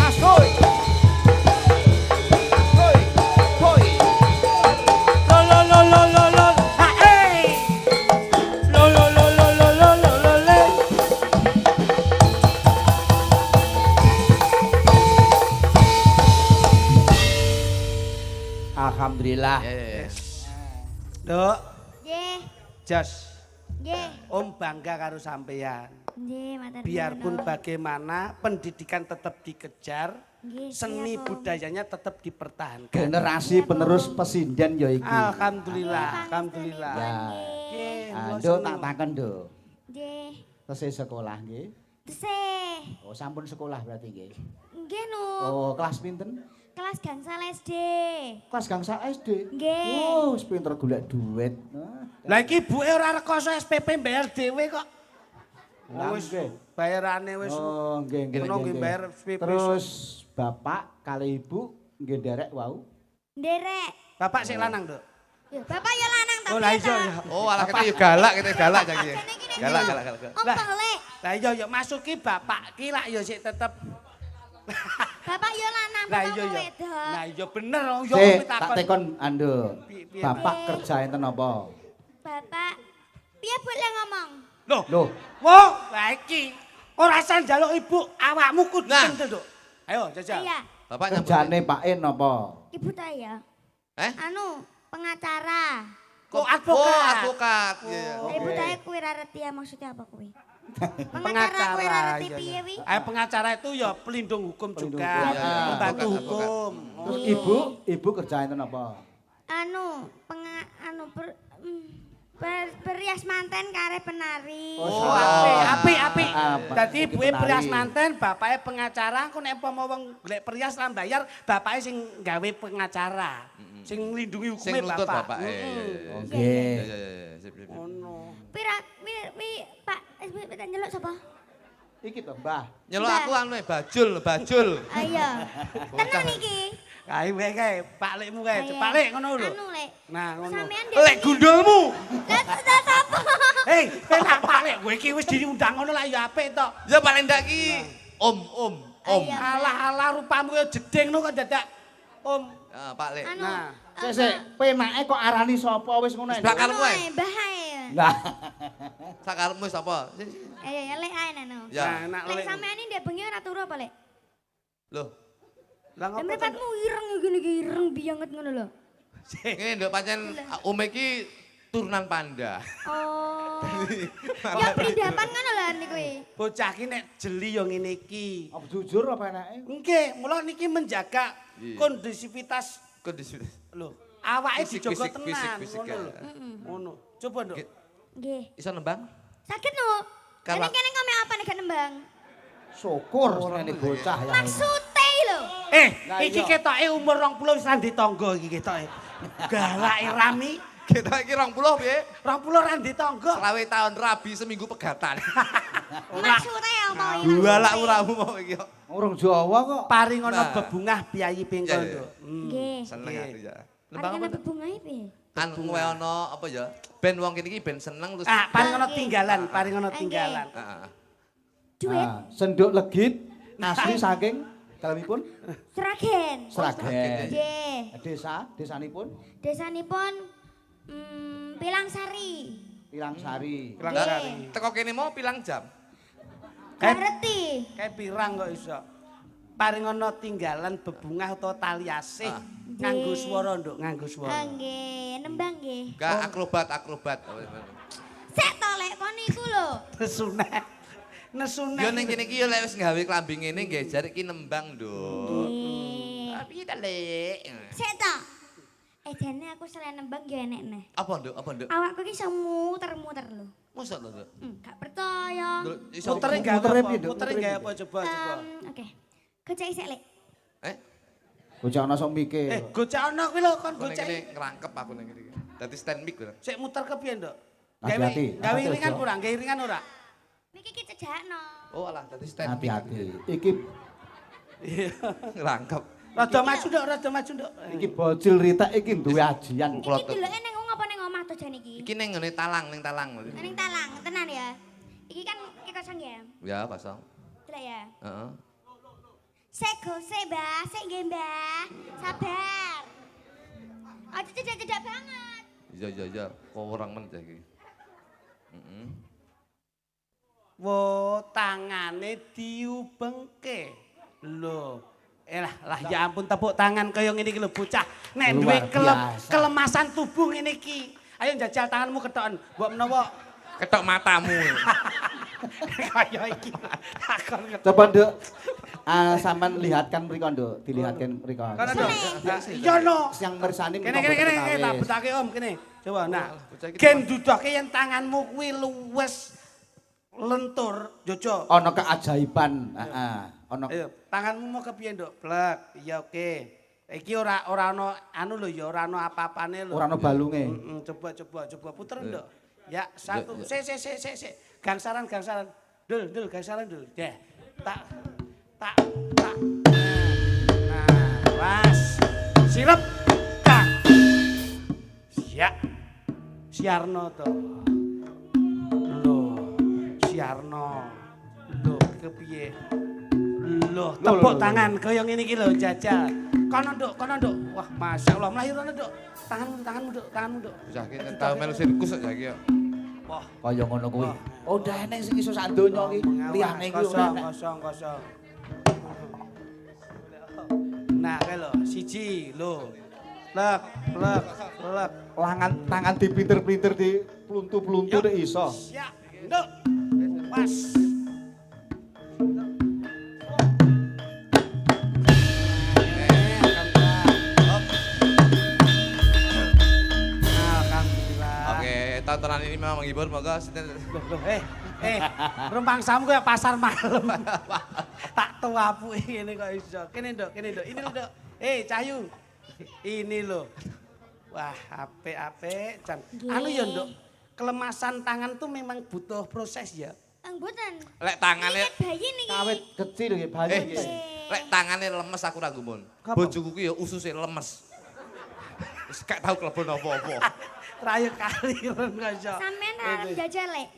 Asoy. Lo. Ah, hey. Lo. Le. Alhamdulillah. Dok, Nggih, Jos. nggih. Om bangga karo sampeyan. Nggih, matur Biarpun nuwun. bagaimana pendidikan tetap dikejar, Nggih, seni siap, Om. budayanya tetap dipertahankan. Generasi penerus pesinden ya iki. Alhamdulillah, Nggih, alhamdulillah. Pak, Ya. Nggih, Ah, kula Nduk seneng. tak takon, Nduk. Nggih. Tesih sekolah nggih. Tesih. Oh, sampun sekolah berarti nggih. Nggih, Nu. Oh, kelas pinten? Kelas gangsal SD. Kelas gangsal SD. Nggih. Oh, wis pinter golek duit. Lah iki ibuke ora rekoso SPP bayar dhewe kok. Lah, Wis nggih. bayarane wis. Oh, nggih. Ngono nggih bayar SPP. Terus bapak kali ibu nggih nderek wau. Nderek. Bapak sing lanang, Dok. Ya, bapak ya lanang tapi. Oh, lah iya ya. Oh, alah kita yo galak kita galak jaki. Galak. Om Lek. Lah iya ya masuki bapak ki lak ya sik tetep. Bapak ya lanang Lah bapak iya ya. wedok. Lah iya bener yo Sik, takon. tak tekon ando. Piye? Bapak kerja enten apa? Bapak, piye boleh ngomong? Loh, Loh, wong lah iki ora san njaluk ibu awakmu kudu Nah. kentut, Duk. Ayo jajal. Iya, Bapak nyambut. kerjane Pak En apa? ibu saya. Eh? Anu, pengacara. Kok Oh, advokat? advokat. Iya. Ibu saya kuwi ra ngerti ya maksudnya apa kuwi. Pengacara Pengacara. kuwi ra ngerti iya, piye iya. wi? Pengacara itu ya pelindung hukum Pelindung juga, hukum. Iya, iya, membantu advokat, hukum. Terus Oh. ibu kerja enten apa? Berias manten kare penari. Oh, Apik. Apa? Dadi Iki ibuke penari. perias manten, bapake pengacara, engko nek umpama wong golek perias ra bayar, bapake sing gawe pengacara. Sing nglindungi Sing hukume nuntut bapak. bapak. Oke. Iya. Sip. Ngono. Pak, tak nyeluk sapa? Iki to, Mbah. Nyelok aku anu bajul. Ayo. Tenan iki. Kae wae kae, Pak Lekmu kae, Pak Lek ngono lho. Anu Lek. Nah, ngono. Sampean Lek gundulmu. Lah sapa? Hei, penak Pak Lek, kowe iki wis diundang ngono lah ya apik to. Ya paling ndak ki om. Ayo. Alah rupamu kaya jeding ngono kok dadak Om. Ah, Pak Lek. Anu. Nah, Sik, penake kok arani sapa wis ngono ae. Sebelah karepmu ae. Mbah ae. Lah, Sakarepmu sapa? Ya Lek ae nano. Ya. nah, Lek sampean ini ndek bengi ora turu apa Lek? Loh, lah Lah ngopo? mripatmu ireng ngene iki ireng banget ngono lho. ini nduk pancen Om iki turunan panda. Oh. Ya prindapan ngono lho niku kuwi. Bocah ki nek jeli yo ngene iki. apa jujur apa enake? Nggih, mula niki menjaga Iya. kondisivitas Kondisi. lho. Awake Fisik, dijogo fisik, tenan fisik, ngono lho. ya. Ngono. Coba, Nduk. Nggih. Iso nembang? Sakit no. Kalau- Kene kene kok mek apa nek gak nembang? Syukur senene bocah ya. Maksude lho. Lah Iki iya. ketoke umur 20 wis randi tangga iki ketoke. Galake rami, Kita iki 20 piye? 20 randi tangga. Selawe tahun rabi seminggu pegatan. Maksude apa iki? Dua lak uramu mau iki. Orang Jawa kok. Paringono Nah. bebungah biayi pingkol, Iya, iya. Nduk. Nggih. Seneng Iya. aku ya. Nembang Paling apa? ana bebungahe piye? Anu kowe ono apa ya? Ben wong kene iki ben seneng terus. Ah, paringono Oke. tinggalan, paringono Oke. tinggalan. Heeh. Duit Nah, senduk legit asli saking dalemipun Sragen. Sragen. Nggih. Desanipun Desanipun Pilangsari. Pilangsari. Pilang Nggih. sari. Teko kene mau pilang jam. Gak ngerti. Kayak pirang kok iso. Paringono tinggalan bebungah utawa tali asih. Ah. Nganggo Nggih. swara, Nduk, nganggo Ah, swara. nggih, nembang nggih. Gak akrobat. Sik to lek kon niku lho. Nesunek. Nesunek. Yo ning kene iki yo lek wis gawe klambi ngene nggih jare iki nembang, Nduk. Nggih. Tapi ta Lek. Sik to. Jane aku selain nembang yo enek neh. Apa, Nduk? Apa, Nduk? Awakku ki iso muter-muter lho. Mosok lho, Nduk. Gak percaya. Nduk, iso Mutere gawe Mutere apa? piye, Nduk? Mutere Mutere gawe piye? apa coba. Oke. Gocek sik lek. Eh, Bocah ana sok mikir. Gocek ana kuwi lho kon aku ning gocek. kene ngerangkep aku ning kene. Dadi stand mic lho. Sik muter ke piye, Nduk? Hati-hati, Gawe hati-hati, iringan Nduk. kurang, gawe iringan ora? Niki ki cejakno. Oh, alah dadi stand mic. Hati-hati. Iki Ngerangkep. Rada maju, Nduk, rada maju, Nduk. iki bocil ritek iki duwe ajian. Iki deloke ning ngapa ning omah to jan iki? Iki ning ngene talang, ning talang. Ning talang, tenan ya. Iki kan iki kosong ya. Ya, pasang. Delok ya. Heeh. Sik gose, Mbah. Sik nggih, Mbah. Sabar. Aja cedak-cedak banget. Iya. Kok orang men iki. Heeh. Wo tangane diubengke. Lho. Lah ya ampun tepuk tangan kaya ngene iki lho bocah. Nek Luar duwe biasa. kelemasan tubuh ngene iki. Ayo njajal tanganmu ketoken. Mbok menawa Ketok matamu. kaya iki. Takon Coba Nduk. Sampean lihatkan mriko Nduk, dilihatkan mriko. Kono Nduk. Iya no. Yang ngersani Kene tak betake Om kene. Coba nah. bocah iki Gen dudoke yen tanganmu kuwi luwes lentur, Jojo. Ana keajaiban. Heeh. Ana Ayo, tanganmu mau kepiye, Nduk? Blek. Iya oke. Iki ora ana anu lho ya, ora ana apa-apane lho. ora ana balunge. Coba puter, Nduk. Ya, satu. Sik. Gangsaran. Dul, gangsaran dul. Deh. Tak. Nah, was. Sirep. Tak. Ya. Siarno to. Lho, Siarno. Lho, kepiye? Lho, tepuk tangan kaya ngene iki lho, jajal. Kono, Nduk, kono, Nduk. Wah, masyaallah, mlayu rono, Nduk. Tanganmu, Nduk. Saiki nek tau melu sirkus saiki ya. Wah, Kaya ngono kuwi. Oh, udah eneng sing iso sak donya iki. Liyane iki ora enek. kosong. Nah, kae lho, siji lho. Lek. Langan tangan dipinter-pinter di pluntu-pluntu nek iso. Siap, Nduk. Was. Oke, tontonan ini memang menghibur, moga sinten Rumpangsamu kayak pasar malam. Tak tuapu ini kok iso. Kene Nduk. Ini lho, Nduk. Cahyu. Ini lho. Wah, apik, Jan. Anu ya, Nduk. Kelemasan tangan tuh memang butuh proses ya. Mboten. lek tangane Bayi niki. Kawit kecil nggih bayi nggih. lek tangane lemes aku ra gumun. Bojoku ki ya ususe lemes. Wis gak tau klebon apa-apa. Rayu kali ren kok iso. Sampeyan arep jajal lek.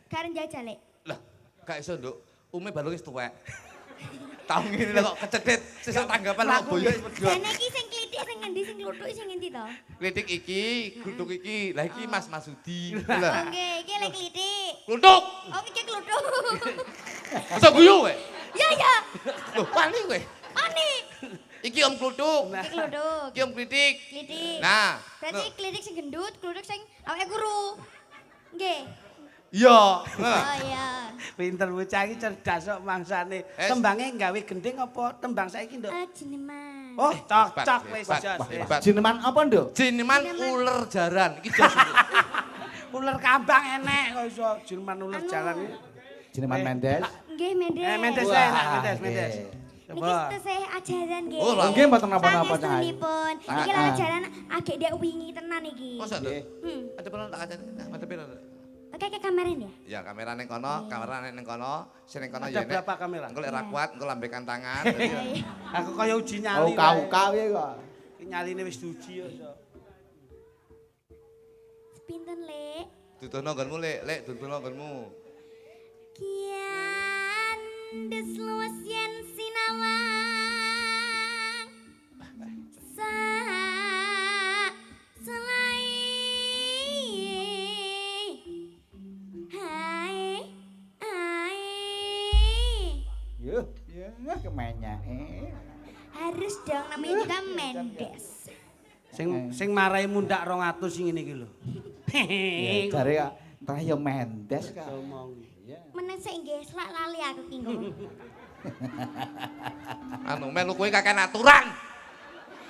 Karen jajal lek. Lah, gak iso, Nduk. Ume balung wis tuwek. Tahu ngene kok kecedhit, sesuk tanggapan kok boyo wis medhot. Dene iki sing klitik sing ngendi sing kluthuk sing ngendi to? Klitik iki, gluthuk iki. Lah iki Mas Masudi. Oh, Lah, nggih, iki lek klitik. gluthuk. Oh, iki kluthuk. Masa guyu kowe? Ya. Loh, wani kowe. Ani. Iki Om Gluthuk. Iki kluthuk. Iki Om Klitik. Klitik. Nah, Berarti klitik sing gendut, kluthuk sing awake guru. Nggih. iya. Oh iya. Pinter bocah iki cerdas kok mangsane. Tembange gawe gending apa tembang saiki, Nduk? Jeneman. Oh, cocok wis Hebat, jos. hebat. Jineman apa, Nduk? Jineman uler jaran. Iki jos. Nduk. Ular kambang enek kok iso Jerman ular jalan iki. Jineman Mendes. Nggih, Mendes. Mendes Wah, enak, Mendes. nggih. Niki Coba. tesih ajaran nggih. Oh, lah. Nggih mboten napa-napa, Cah. Sanestunipun. Iki lha ajaran agek dek wingi tenan iki. Masa, Nduk? Hmm. Ada pernah tak kacane? Ada pernah? Oke, ke kameran ya? Ya, kamera ning kono, kamera ning kono, sing ning kono Ada ya nek. berapa kamera? Engko lek ra kuat, engko lambekan tangan. Aku kaya uji Oh, nyali. kau kok. Iki nyaline wis diuji ya iso. Pinten, Lek? Dudono nggonmu, Lek, dudono nggonmu. Kian desluas yen sinawang sa selai hai Yuh, ya kemenya. harus dong namanya juga Mendes. Sing marai mundak 200 sing ngene iki lho. Ya jare kaya Mendes kak. Ngomong. Meneh sik nggih selak lali aku ki ngomong. Anu melu kowe kakek aturan.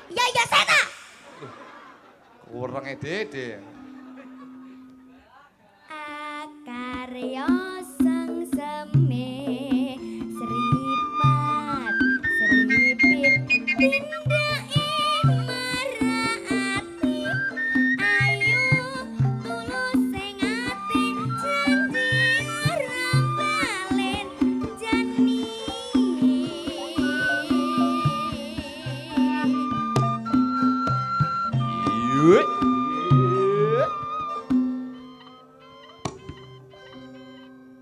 Ya sena. Kurang ede. Akarya sang seme seripat seripit tindake marati ayu tulus sing ati janji ora balen jani Yuk.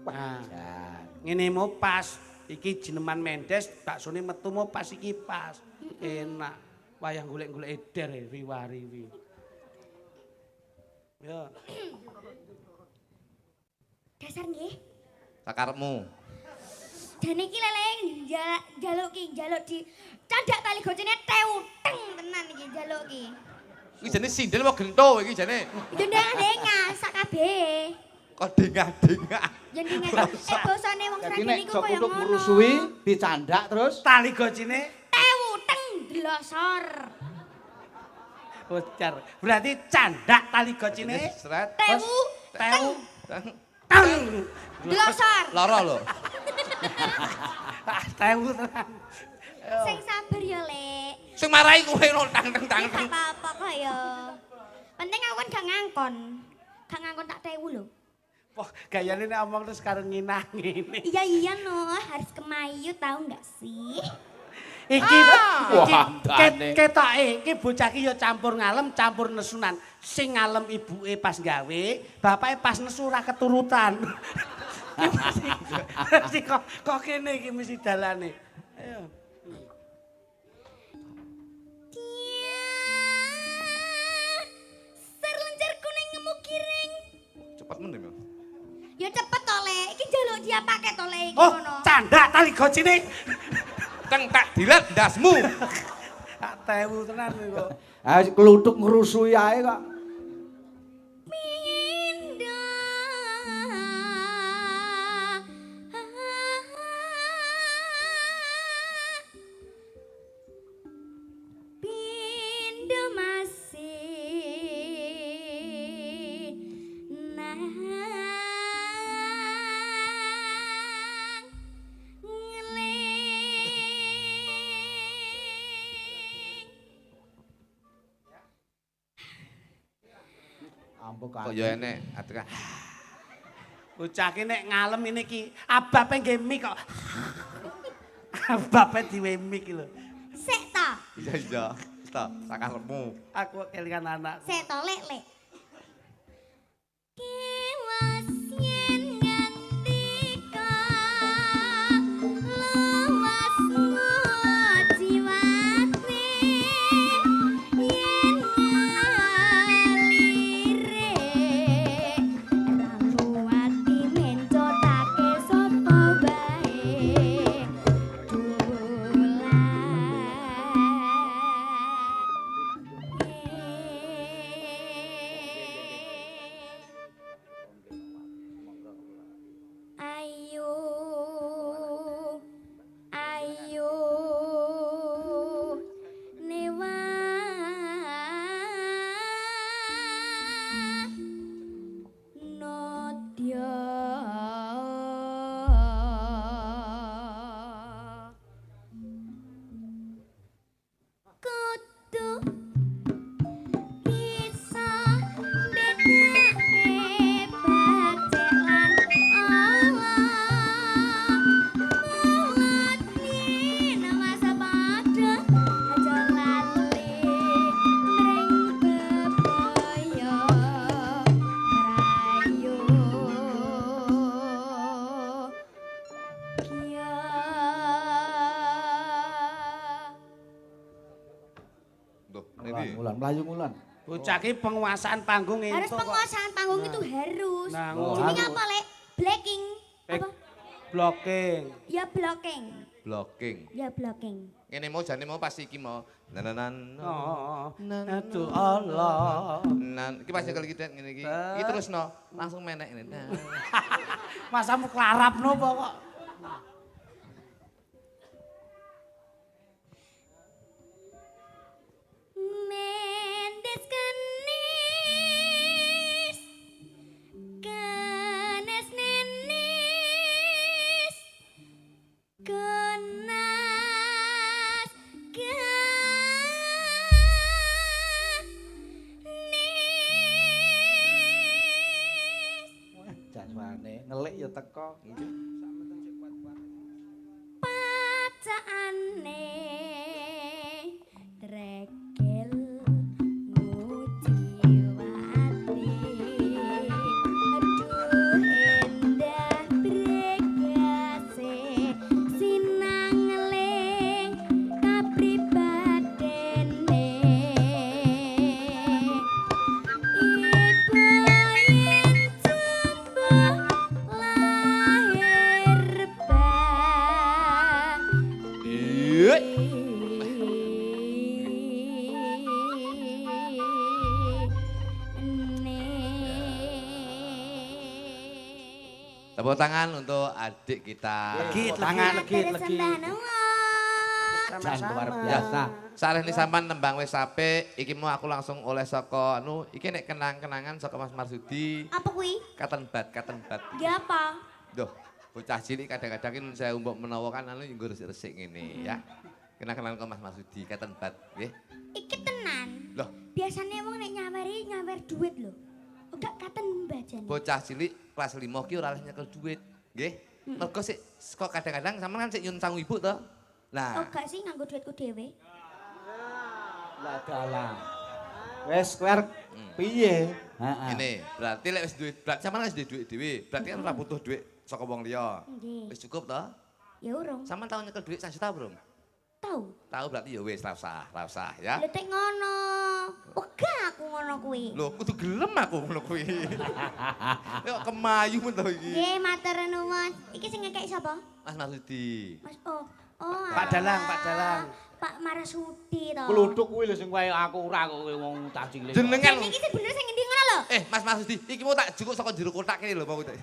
Nah, ngene mau pas. Iki Jineman Mendes, baksone metu mau pas iki pas. Enak. Wayah golek-golek eder riwari. Ya. dasar nggih. Sakarepmu. Dan iki lele jaluk di candak tali gocene teuteng tenan iki jaluk ki. Iki jane sindel apa gento iki jane. Dendang-dengan sak kabeh. Kok dengah-dengah. Jenengan bosone wong Jadi Sragen nek niku sok koyo kutuk ngono. merusui, dicandak terus. Tali gocine Teuteng glosor. bocor. Berarti candak tali gocine. Sret. Tewu Tewu. teng glosor. Lara lho. Tewu tenan. Sing sabar ya, Lek. Sing marahi kowe no tang. Gak apa-apa kok ya. Penting aku kan gak ngangkon. Gak ngangkon tak tewu lho. Wah, gayane nek omong terus karo nginang ngene. Iya no, harus kemayu tahu nggak sih? Iki Wandane. ketoke iki bocah iki ya campur ngalem, campur nesunan. Sing ngalem ibuke pas gawe, bapake pas nesu ora keturutan. Mesti kok kene iki mesti dalane. Ayo. Serlencer kuning ngemu kiring. Cepet men ya. Ya cepet to, Le. Iki njaluk dia pakai to, Le, iki Oh, ngono. candak tali gocine. Ceng tak dilet ndasmu. Tak tewu tenan kowe kok. Ah kluthuk ngrusui ae kok. Pindo masih nang Ampun Kok ya enek atekan. Bocah ki nek ngalem ini ki abape nggih mik kok. Abape diwe mik lho. sik ta. Iya iya. Stop, sakarepmu. Aku kelingan anakku. Sik to, Lek, Lek. Kiwas yen ngantika luwasmu jiwate yen ngalire raluwati mencotake sapa bae Ayo, ayo, newa, nodya. Kudu bisa bedake bacek lan Allah mulati nama sabada aja lali mring bebaya rayu kia Duh, ini. Mulan mlayu mulan. Bocah ki penguasaan panggung harus entuk kok. penguasaan panggung itu harus. Nah, Jenenge harus. apa, Lek? Blacking. Apa? Blocking. Ya blocking. Blocking. Ya blocking. Ngene mau jane mau pasti iki mau. Nanan. Oh, aduh Allah. Nan, iki pas nyekel iki ngene iki. Iki terusno, langsung menek ngene. Nah. Masamu klarapno apa kok? Mendes kenis. Kenes nenis. Kenas kenis. Jasmane ngelik ya teko. Pacaane tregel mujiwati aduh endah bregase sinangeling kapribadene ibu yen jumbuh lahir bang Iya. Tepuk tangan untuk adik kita. Legit, Tangan legit, Ada legit. sembah Allah. Jan luar Ya, biasa. sareh ni sampean nembang wis apik, iki mau aku langsung oleh saka anu, iki nek kenang-kenangan saka Mas Marsudi. Apa kuwi? Katen bat. Ya apa? Duh, bocah cilik kadang-kadang ini saya umbok menawa kan anu nggo resik-resik ngene ya. Kenang-kenangan karo Mas Marsudi katen bat, nggih. Iki tenan. Loh, Biasanya wong nek nyaweri nyawer duit lho. Enggak katen mbajane. bocah cilik kelas 5 ki ora oleh nyekel duit, nggih. Mergo sik kok kadang-kadang sampean kan sik nyun sangu ibu to. Nah, Oh gak sih nganggo duitku dhewe. Lah dalah. Wes kowe arep piye? Heeh. ini berarti lek wis duit, berarti sampean wis duit dhewe. Berarti kan ora butuh duit saka wong liya. Nggih. Wis cukup toh? Ya urung. Sampean tau nyekel duit 1 juta belum? Tahu. Tahu berarti ya wis ra usah ya. Lha tek ngono. Wegah aku ngono kuwi. Lho, kudu gelem aku ngono kuwi. Kok kemayu men to iki. Nggih, matur nuwun. Iki sing ngekek sapa? Mas Marsudi. Mas oh. Pak Dalang, Pak Dalang. Pak Marasudi to. Kluthuk kuwi lho sing kaya aku ora kok kowe wong tak cilik. Jenengan Iki sing bener sing ngendi ngono lho. Mas Marsudi, iki mau tak jukuk saka jero kotak kene lho mau tak.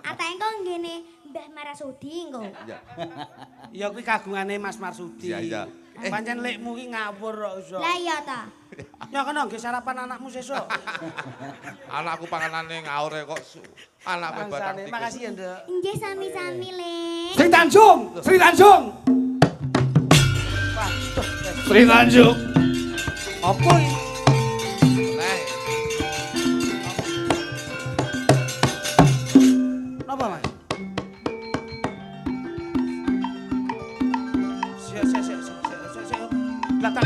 Ate engko ngene Mbah Marasudi engko. Ya. Ya kuwi kagungane Mas Marsudi. Iya. Pancen lekmu ki ngawur kok iso. Lah iya ta. Ya kena nggih sarapan anakmu sesuk. Anakku panganane ngaur kok anak batang Bangsane. tikus. Makasih ya, Nduk. Nggih sami-sami le. Sri Tanjung, Sri Tanjung. Waduh. Sri Tanjung. Apa iki? Nah, Napa, Mas? Sik. Belakang.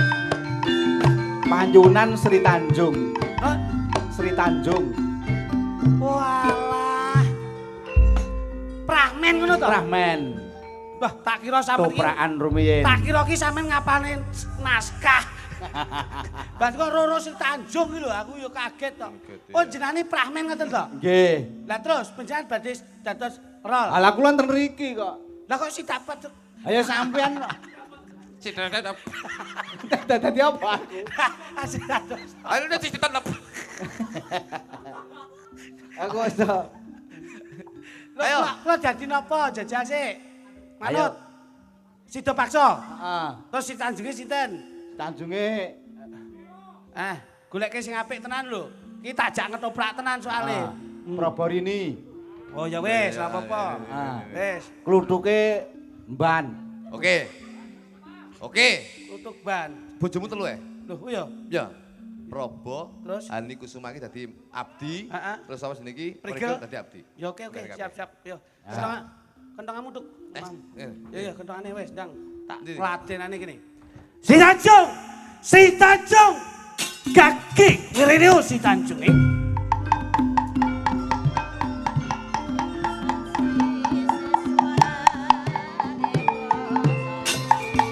Panjunan Sri Tanjung. Hah? Sri Tanjung. Walah. Prahmen ngono to? Rahmen. Wah, tak kira sampean iki. Toprakan rumiyin. Tak kira ki sampean ngapalne naskah. Lah kok Roro Sri Tanjung iki lho, aku yo kaget to. Oh, jenenge Prahmen ngoten to? Nggih. Lah terus panjenengan badhe dados rol. Ala kula enten mriki kok. Lah kok si dapat Ayo sampean kok. Citet. Dadi apa aku? asih dados. Ayo nek citet. Aku wis to. Ayo. Kula dadi napa jajal sik? Ayo. Manut. Sido paksa. Heeh. Terus si Tanjunge sinten? Tanjunge Goleke sing apik tenan lho. Ki tajak ngetoprak tenan soalé. Proborini. Oh ya wis, ora apa-apa. Ah. Wis, Kluthuke mban. Oke. tutuk ban. Bojomu telu Loh, iya. Ya. Probo, Terus? Hani Kusuma iki dadi abdi, Heeh. terus sama niki Prigel. Prigel dadi abdi. Ya oke, siap-siap. Yo. Kentonganmu tuk. Mang. Ya kentongane wis, Ndang. Tak Ndi? ladenane kene. Si Tanjung! Si Tanjung! Kaki ngiriniu si Tanjung iki.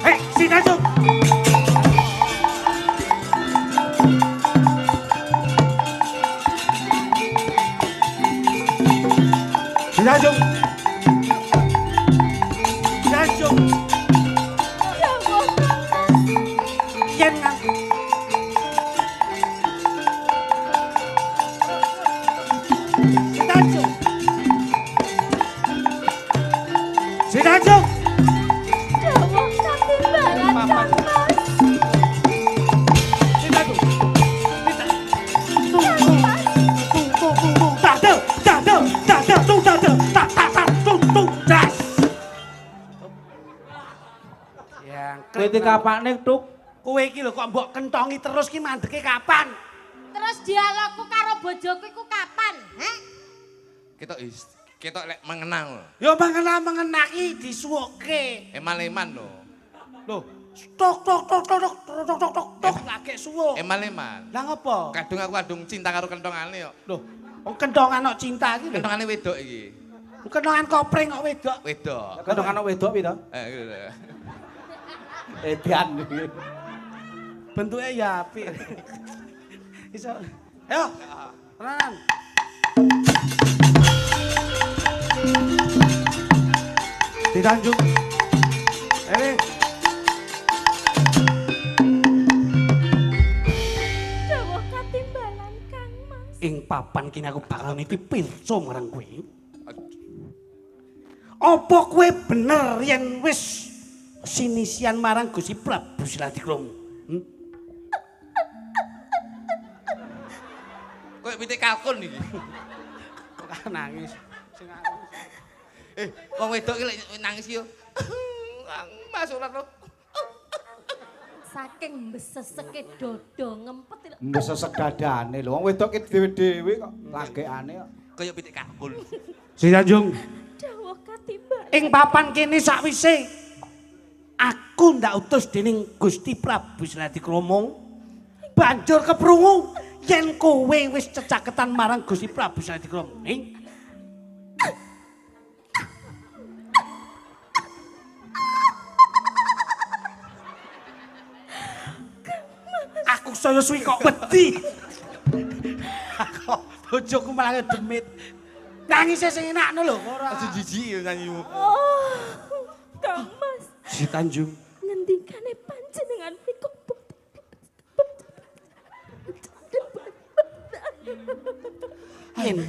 Hei, si Tanjung! Si Tanjung! Si Tanjung! Yen ngan. Si Tanjung! Si Tanjung! Jawab katimbangan Papan. Kang Mas. Si Tanjung! Kowe iki kapane tuk? Kowe iki lho kok mbok kentongi terus ki mandeke kapan? Terus dialogku karo bojoku iku kapan? Heh? Ketok lek mengenang lho. Ya mengenaki disuwukke. Eman-eman lho. Lho, tok tok tok tok tok tok tok tok tok lagi suwuk. Eman-eman. Lah ngopo? Kadung cinta karo kentongane kok. Lho, wong kentongan kok cinta iki lho. Kentongane wedok iki. Kentongan kopring kok wedok. Wedok. Kadang ana wedok pi to? Gitu. Edan. Bentuke ya apik. Iso. Ayo. Tenanan. Di Tanjung. Jawab katimbangan Kang Mas. Ing papan kini aku bakal niti pirsa marang kowe. Apa kowe bener yen wis sinisian marang Gusti Prabu Siladikrama? Kowe pitik kalkun iki. Kok nangis. Sing Wong wedok iki lek nangis yo. Masuk ora. Saking mbeseseke dodo ngempet lho. Mbes sesek dadane lho. Wong wedok ki dhewe-dhewe kok lagekane kok. Kaya pitik kalkun. Si Tanjung. Jawab katimbangan. Ing papan kene sakwise aku ndak utus dening Gusti Prabu Snadikrama banjur keprungu yen kowe wis cecaketan marang Gusti Prabu Snadikrama. Aku saya suwi kok wedi. Aku bojoku malah demit. Nangis sing enakno lho ora. Aja jijik ya nyanyimu. Oh, Kang Mas, Si Tanjung. ngendikane panjenengan niku Yen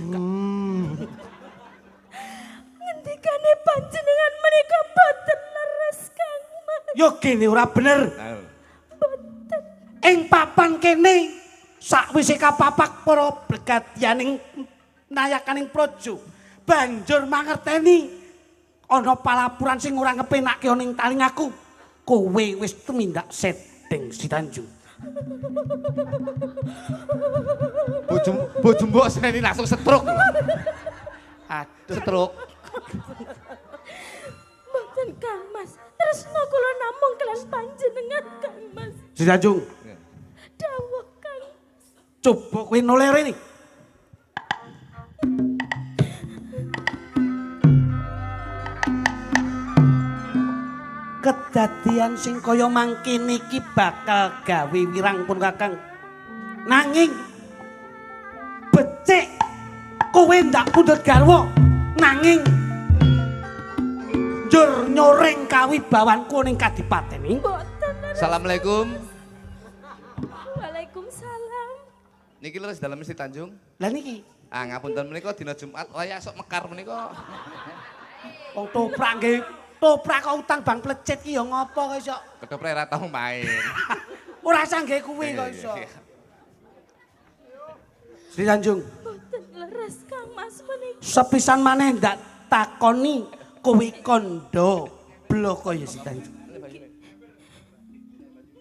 ngendikane panjenengan menika boten leres Kang Mas. yo kene ora bener. Ing papan kene sakwise kapapak para blegadianing nayakaning praja banjur mangerteni ana palapuran sing ora ngepenake ana ing talingaku. Kowe wis tumindak setting Si Tanjung. Bojo mbok seneni langsung stroke. Aduh. Stroke. Boten Kang Mas. Tresna kula namung kelan panjenengan Kang Mas. Si Tanjung, Dawuh Kang. coba kowe noleh rene. Kedadian sing kaya mangkene iki bakal gawe wirangpun Kakang. Nanging becik kowe ndak pundhut garwa. Nanging njur nyoreng kawibawanku ning kadipaten iki. Boten leres. Assalamualaikum. Waalaikumsalam. Niki leres dalem Si Tanjung. Lah niki Ah ngapunten menika dina Jumat wayah sok mekar menika. wong toprak nggih, toprak kok utang bang plecet ki ya ngopo kok iso. Ketoprak ora tau main. Ora sangge kuwi kok iso. Sri Tanjung, Boten leres Kang Mas menika. sepisan maneh ndak takoni kowe kondo bloko ya Sri Tanjung.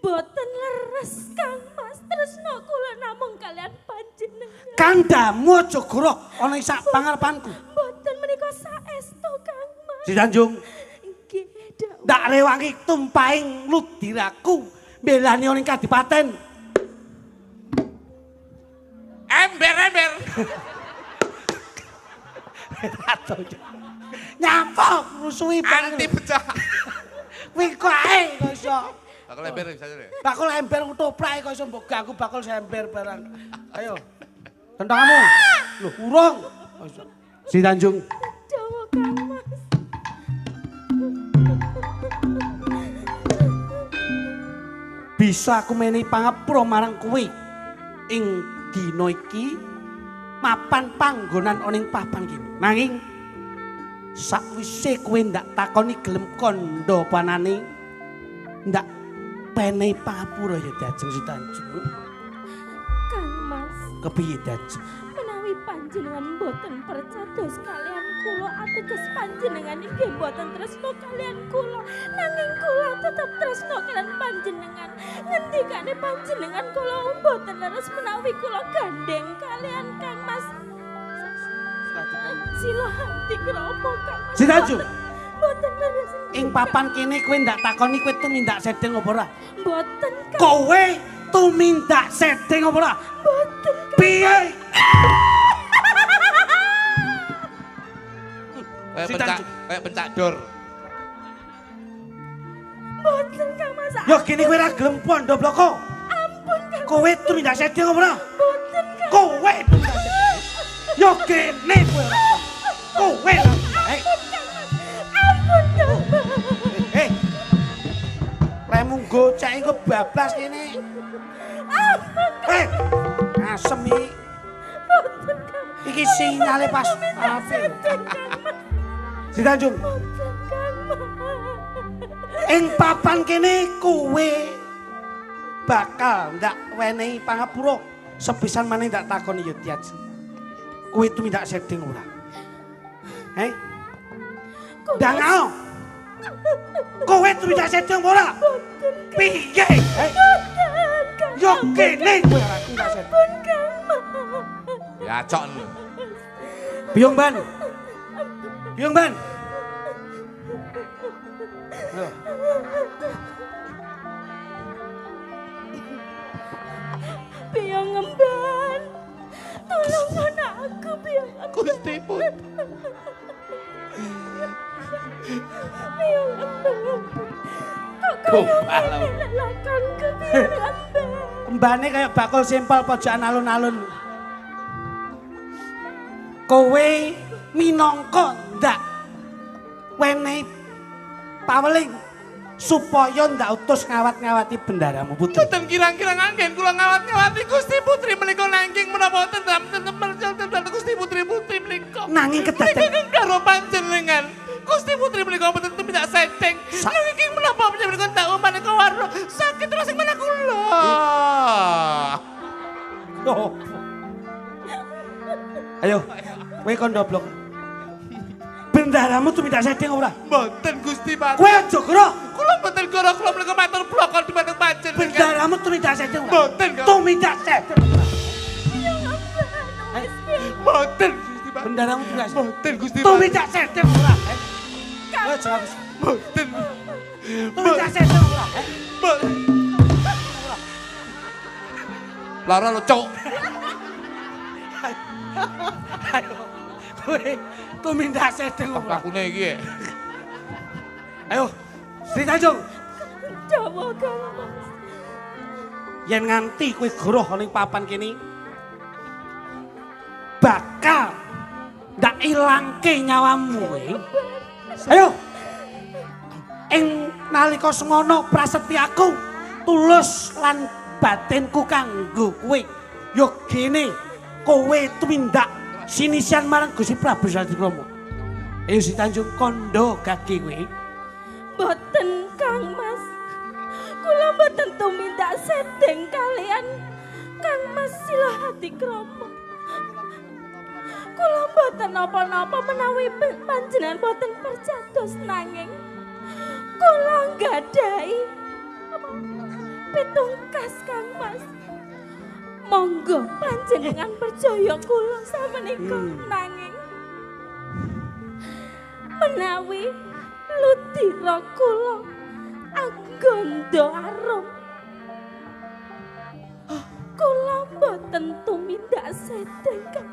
Boten leres Kang Mas. Tresna kula namung kalian panjenengan. Kandamu aja goroh ana ing sak pangarepanku. Boten menika saestu Kang Mas. Sri Tanjung, Nggih, dawuh. ndak rewangi tumpaing ludiraku belani ana ing kadipaten. Ember. Nyampok rusuhi Anti pecah. Kuwi kok ae kok iso. Bakal ember bisa ya. Bakul ember ketoprak kok iso mbok ganggu bakul sember barang. Ayo. Tentanganmu. Loh, urung. Kok iso. Si Tanjung. Dawuh Kang Mas. Bisa aku menehi pangapura marang kowe ing dina iki mapan panggonan ana ing papan iki. Nanging sakwise kowe ndak takoni gelem kandha panane ndak penehi pangapura ya Dajeng Si Tanjung. Kang Mas, Kepiye Dajeng? menawi panjenengan boten percados kalian kula ateges panjenengan inggih boten tresna kalian kula. Nanging kula tetep tresna kalian panjenengan. Ngendikane panjenengan kula boten leres menawi kula gandeng kalian Kang Mas. Sila hati kromo Kang Mas. Si Tanjung. Boten leres. Ing papan kene kowe ndak takoni kowe tumindak sedeng apa ora? Boten Kang. Kowe tumindak sedeng apa ora? Boten Kang. Piye? Kayak Si pencak, Tanjung. kayak pencak dor. Boten Kang Mas. Yo kene kowe ora gelem pondo bloko. Ampun Kang. Kowe tumindak sedeng apa ora? Boten Kang. Kowe tumindak sedeng. Yo kene kowe ora. Kowe ora. Hei, Ampun Kang Mas. hei. Remu gocek engko bablas kene. Hei. Asem iki. Boten Kang. Iki sinyale pas api. Si Tanjung. Boten Kang Mas. Ing papan kene kowe bakal ndak wenehi pangapura sepisan maneh ndak takoni ya Dajeng. Kowe tumindak sedeng ora? Hei, ndangao. Kowe tumindak sedeng ora? Piye? Hei, yo kene kowe ora tumindak sedeng. Ya cok lu. Biung Ban. Biung Ban. Loh. kebiang emban. Gusti Putri. Biang emban. Kok kaya ngene lakan kebiang emban. Embane kaya bakul simpel pojokan alun-alun. Kowe minangka ndak wenehi paweling supaya ndak utus ngawat-ngawati bendaramu putri. Boten kirang-kirang anggen kula ngawat-ngawati Gusti Putri menika nanging menawa tetep Gusti Putri menika. Nanging kedaden Nanging karo panjenengan. Gusti Putri menika boten tumindak setting. Nanging menapa panjenengan tak menika warna sakit terus sing mana kula. Oh. Ayo, kowe kon ndoblok. Bendaramu tumindak setting ora? Boten Gusti Putri. Kowe aja gero. Kula boten goro kula menika matur blokon dumateng panjenengan. Bendaramu tumindak setting ora? Boten kok. Tumindak setting ora? Boten Gusti Putri. Bendaramu tumindak setting. Boten Gusti Putri. Tumindak setting ora? Kowe jawab. Boten. Tumindak setting ora? Boten. Lara lo cok. Ayo. Kowe tumindak setting ora? Lakune iki. Ayo. Sri Tanjung. Jawa Kang Mas. Yen nganti kowe goroh ning papan kene bakal ndak ilangke nyawamu kowe. Ayo. Ing nalika semono prasetyaku tulus lan batinku kanggo kowe. Yo gene kowe tumindak sinisian marang Gusti Prabu Salatikrama. Ayo si Tanjung kondo kaki kowe. Boten Kang Mas. Kula boten tumindak sedeng kalian Kang Mas Silahatikrama. Kula boten napa-napa menawi panjenengan boten percados nanging kula nggadahi pitungkas Kang Mas. Monggo panjenengan percaya kula sameneika nanging menawi ludira kula anggondo arum kula boten tumindak sedeng Kang.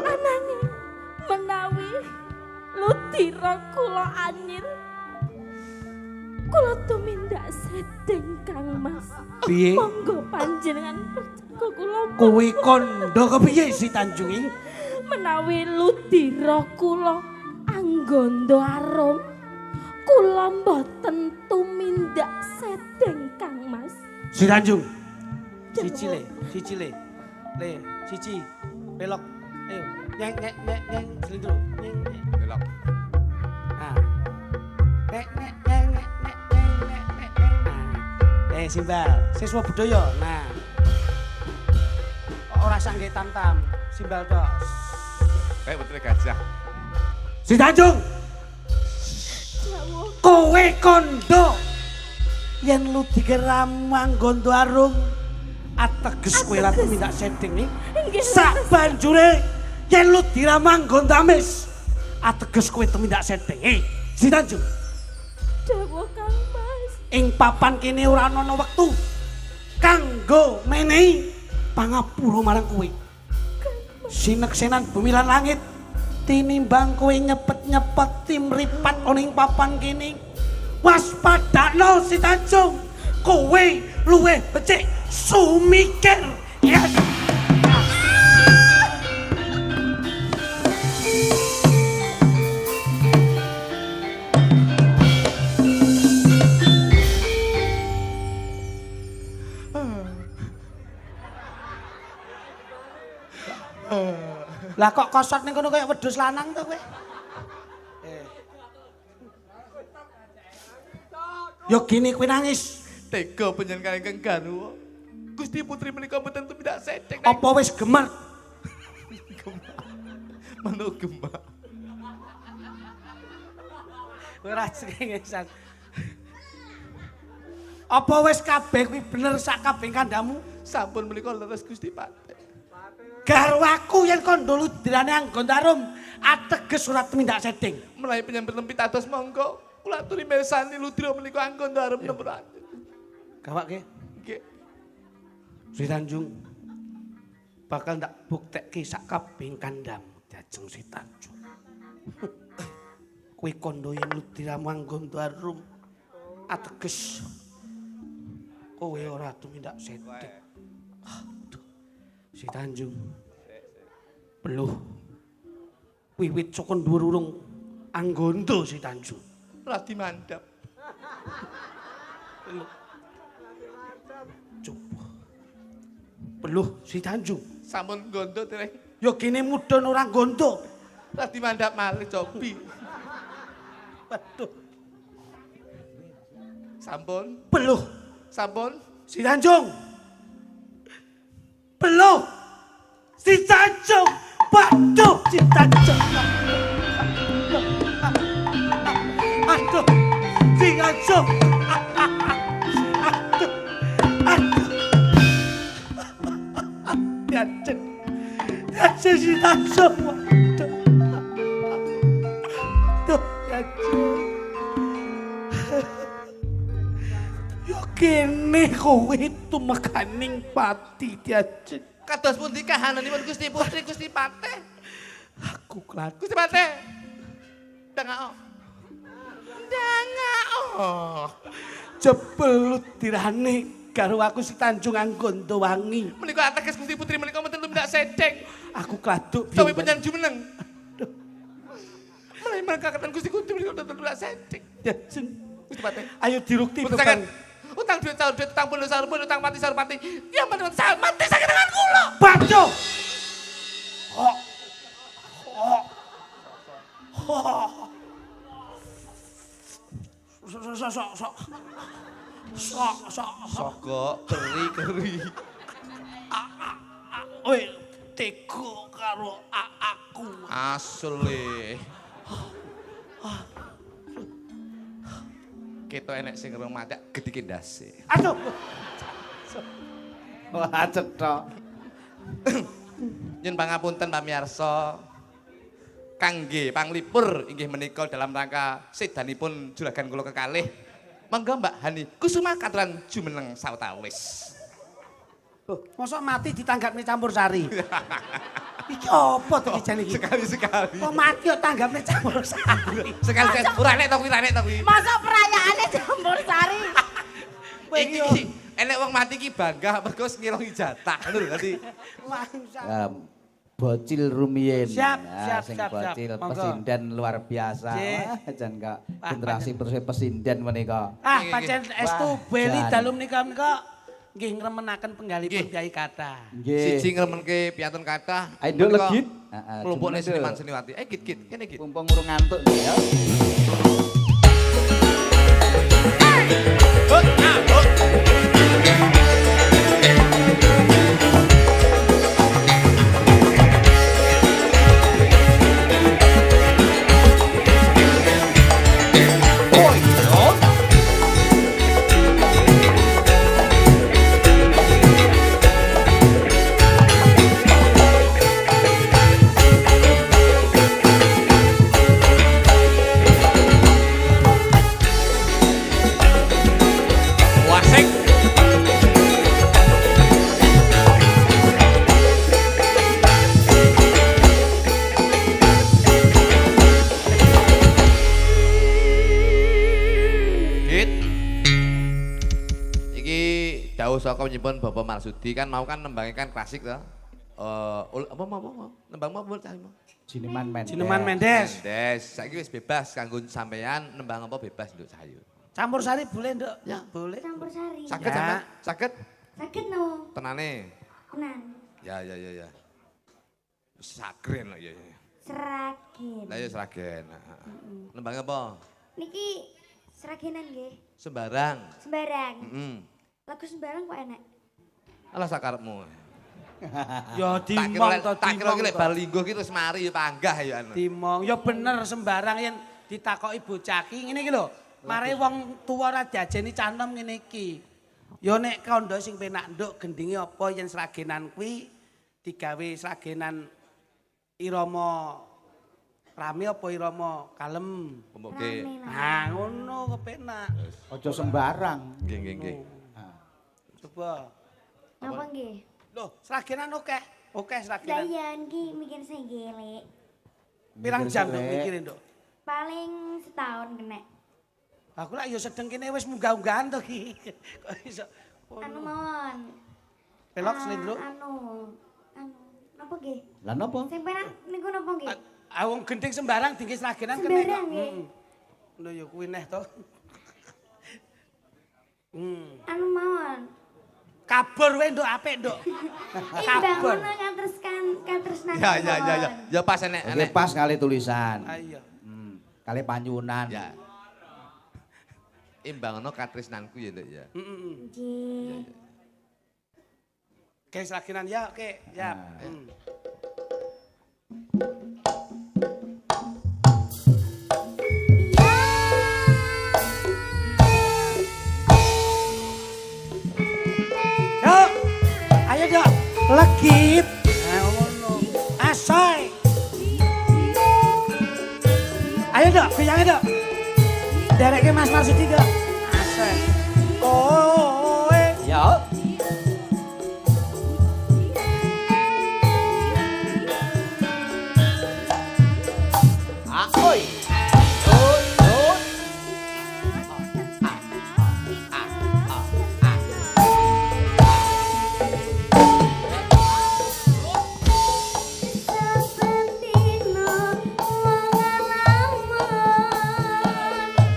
Ananging menawi ludira kula anyir kula tumindak sedeng Kang Mas. Piye? Monggo panjenengan percaya kula. Kowe kondo kepiye si Tanjung iki? Menawi ludira kula anggondo arum kula mboten tumindak sedeng Kang Mas. Si Tanjung. Siji le. Le, siji. Belok. Ayo. Nyeng selindro. Nyeng. Belok. Ah. Nek. Simbal, siswa budaya. Nah. Ora sangge tam-tam, simbal tok. Kayak betul gajah. Si Tanjung. Kowe kondo yen lu digeram manggondo arung ateges kowe lan mindak setting iki sak banjure yen lu diramang gondo amis ateges kowe tumindak setting Si Tanjung Dawa Kang Mas. ing papan kene ora ana wektu kanggo menehi pangapura marang kowe sineksenan bumi lan langit tinimbang kowe nyepet-nyepet timripat ana ing papan kene waspadakno Si Tanjung kowe luwih becik sumikir ya. Lah kok kosot ning kono kaya wedhus lanang to kowe? Yo gini kowe nangis. Tega panjenengan ingkang garwa. Gusti Putri menika mboten tumindak sedhek. Apa wis gemer? Manuk gemak. Ora cengengesan. Apa wis kabeh kuwi bener sak kabeh kandamu? Sampun menika leres Gusti Pate. Garwaku yen kondo ludirane anggontarum ateges ora tumindak sedhing. Menawi penyampetan pitados monggo kula aturi mirsani ludira menika anggon darem nemuraken. Gawake Nggih. Si Tanjung. bakal ndak buktekke sak kabeh kandham Jajeng Sitanjung. Kuwi kondo yen ludiramu anggon arum ateges. Kowe ora tumindak sedhek. Aduh. Sitanjung. Peluh. Wiwit saka dhuwur urung anggondo Sitanjung. Radi mandap. Coba. Peluh Sitanjung. Sampun gondo dereng. Ya kene mudhun ora gondo. Radi mandap malih cobi. Waduh. Sampun. Peluh Sampun. Sitanjung. Peluh Sitanjung. Waduh Sitanjung. Aduh Sitanjung. Aduh. Aduh. Jajeng. Jajeng Sitanjung. Waduh. Aduh Jajeng. Yo kene kowe tumekaning pati Jajeng. Kados pundi kahananipun Gusti Putri Gusti Patih? Aku klat. Gusti Patih. Dangao. Dangao. Jebelut dirane karo aku Sitanjung Anggondo Wangi. Menika ateges Gusti Putri menika mboten tumindak sedhek. Aku kladuk Sawi penyan jumeneng. Mulai mereka katan Gusti Putri menika mboten tumindak sedhek. Jajeng. Gusti Patih. Ayo dirukti Mboten Bang. saged. Utang duit sahur duit utang puluh sahur puluh utang mati sahur mati. Yang penting mati sakit dengan kula. Baco. Hok. Hok. Hok. Sok. Sogok keri. Weh, teko karo aku. Asli. Kita enek sing remaja gedike ndase. Aduh. Wah, cetok. Nyun pangapunten pamirsa. Kangge panglipur inggih menika dalam rangka sedanipun juragan kula kekalih. Monggo Mbak Hani Kusuma katuran jumeneng sawetawis. Mosok mati ditanggapne campur sari. Iki apa to ijane iki? Sekali-sekali. Kok mati kok tanggapne campur sari. Sekali-sekali. Ora nek to kuwi. Masa perayaane campur sari. Iki enek wong mati iki bangga mergo ngirungi jatah ngono lho dadi. Bocil rumiyin. Siap. Sing bocil Monggo. pesindan luar biasa. Nggih. Wah, jan kok generasi pesindan menika. Pancen estu beli Jan. dalu menika nggih ngremenaken penggalipun Nggih. Kyai Kathah. Nggih. Siji ngremenke piantun kathah. Ayo nduk Menika legit. Kelompokne Jumeneng, seniman Nduk. seniwati. Git kene git. Mumpung urung ngantuk ya. Wasik. Git. Iki dawuh saka nyimpen Bapak Marsudi kan mau kan nembangnya kan klasik to. Apa mau? Nembang mau cah mau. Jineman Mendes. Jineman Mendes. Mendes, saiki wis bebas kanggo sampean nembang apa bebas nduk sayu. Campur sari boleh, Nduk? Ya. Boleh. Campur sari. Saged Ya. sampean? Saged? Sakit no. Tenane. Tenan. Ya. Sagren lah ya. Seragen. Lah ya seragen. Nembang apa? Niki seragenan nggih. Sembarang. Sembarang. Lagu sembarang kok enek. Alah sakarepmu. Ya Tak dimong kira to tak kira dimong. ki lek bar linggo ki terus mari ya panggah ya anu. Dimong. Ya bener sembarang yen ditakoki bocah ki ngene iki lho. Mare wong tuwa ora diajeni cantem ngene iki. Ya nek kandha sing penak nduk gendinge apa yen sragenan kuwi digawe sragenan irama rame apa irama kalem. Pembuke. Nah, ngono kepenak. Aja sembarang. Nggih. Coba. Napa nggih? Loh, sragenan akeh. Oke Lah seraginan. iya iki mikir sing gelek. Pirang Mikir jam suwe. Nduk mikirin, Nduk? Paling setahun kena. Aku lak yo sedeng kene wis munggah-unggahan to iki. Kok iso. Anu mawon. Pelok slendro. Anu napa nggih? Lah napa? Sing penak niku napa nggih? Wong gending sembarang dingke seraginan kene. Sembarang nggih. Lho yo kuwi neh to. Anu mawon. Kabur wae Nduk apik, Nduk. Kabur. Katresnan. Ya. Ya pas enek Oke, enek. pas kali tulisan. Ayo. Kali panyunan. Ya. Imbangno katresnanku ya, Nduk ya. Nggih. Oke seraginan ya, oke. Ya. Yuk, ayo Dok, legit. Nah, ngono. Asoy. Ayo Dok, goyange Dok. Dereke Mas Marsudi Dok. Asoy. Oh, Ya. Oi.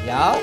Ya.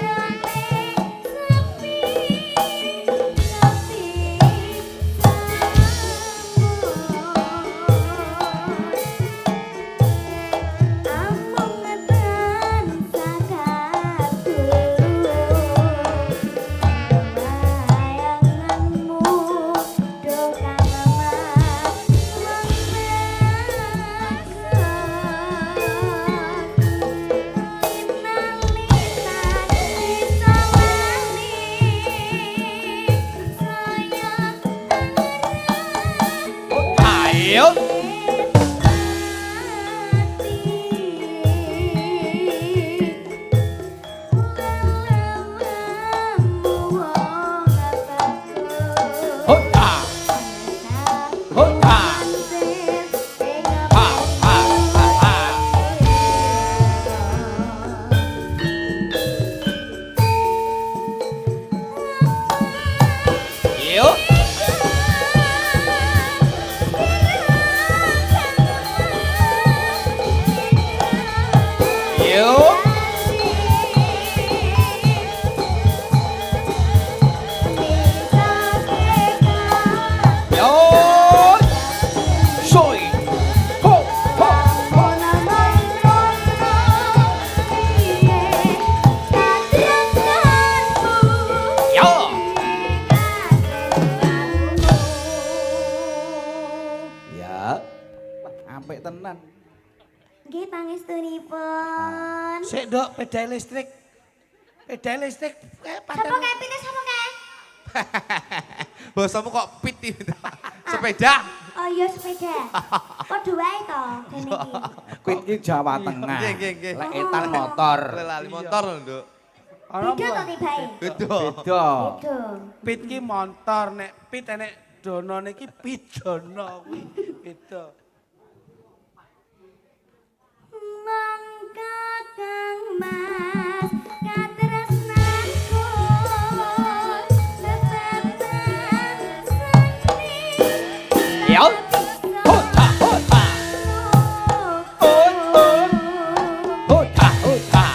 Ayo. Hota. Hota. Ha ha ha. Yuk. Yuk. Yuk. Soy. Ho ho ho. Ya. Ya. Apik tenan. Nggih pangestunipun. Sik Dok, pedal listrik. Pedal listrik Sapa kae pine sapa kae? Basamu kok pit iki. Sepeda. Oh iya sepeda. Padha wae to kene iki. Kuwi iki Jawa Tengah. Nggih. Lek etan motor. Lali motor lho, Nduk. Beda to tibae. Beda. Beda. Beda. Pit ki motor, nek pit enek donone ki pidana kuwi. Beda. Mangka Kang Mas katresnanku tetepan seni. Ya. Hota hota. Hota hota.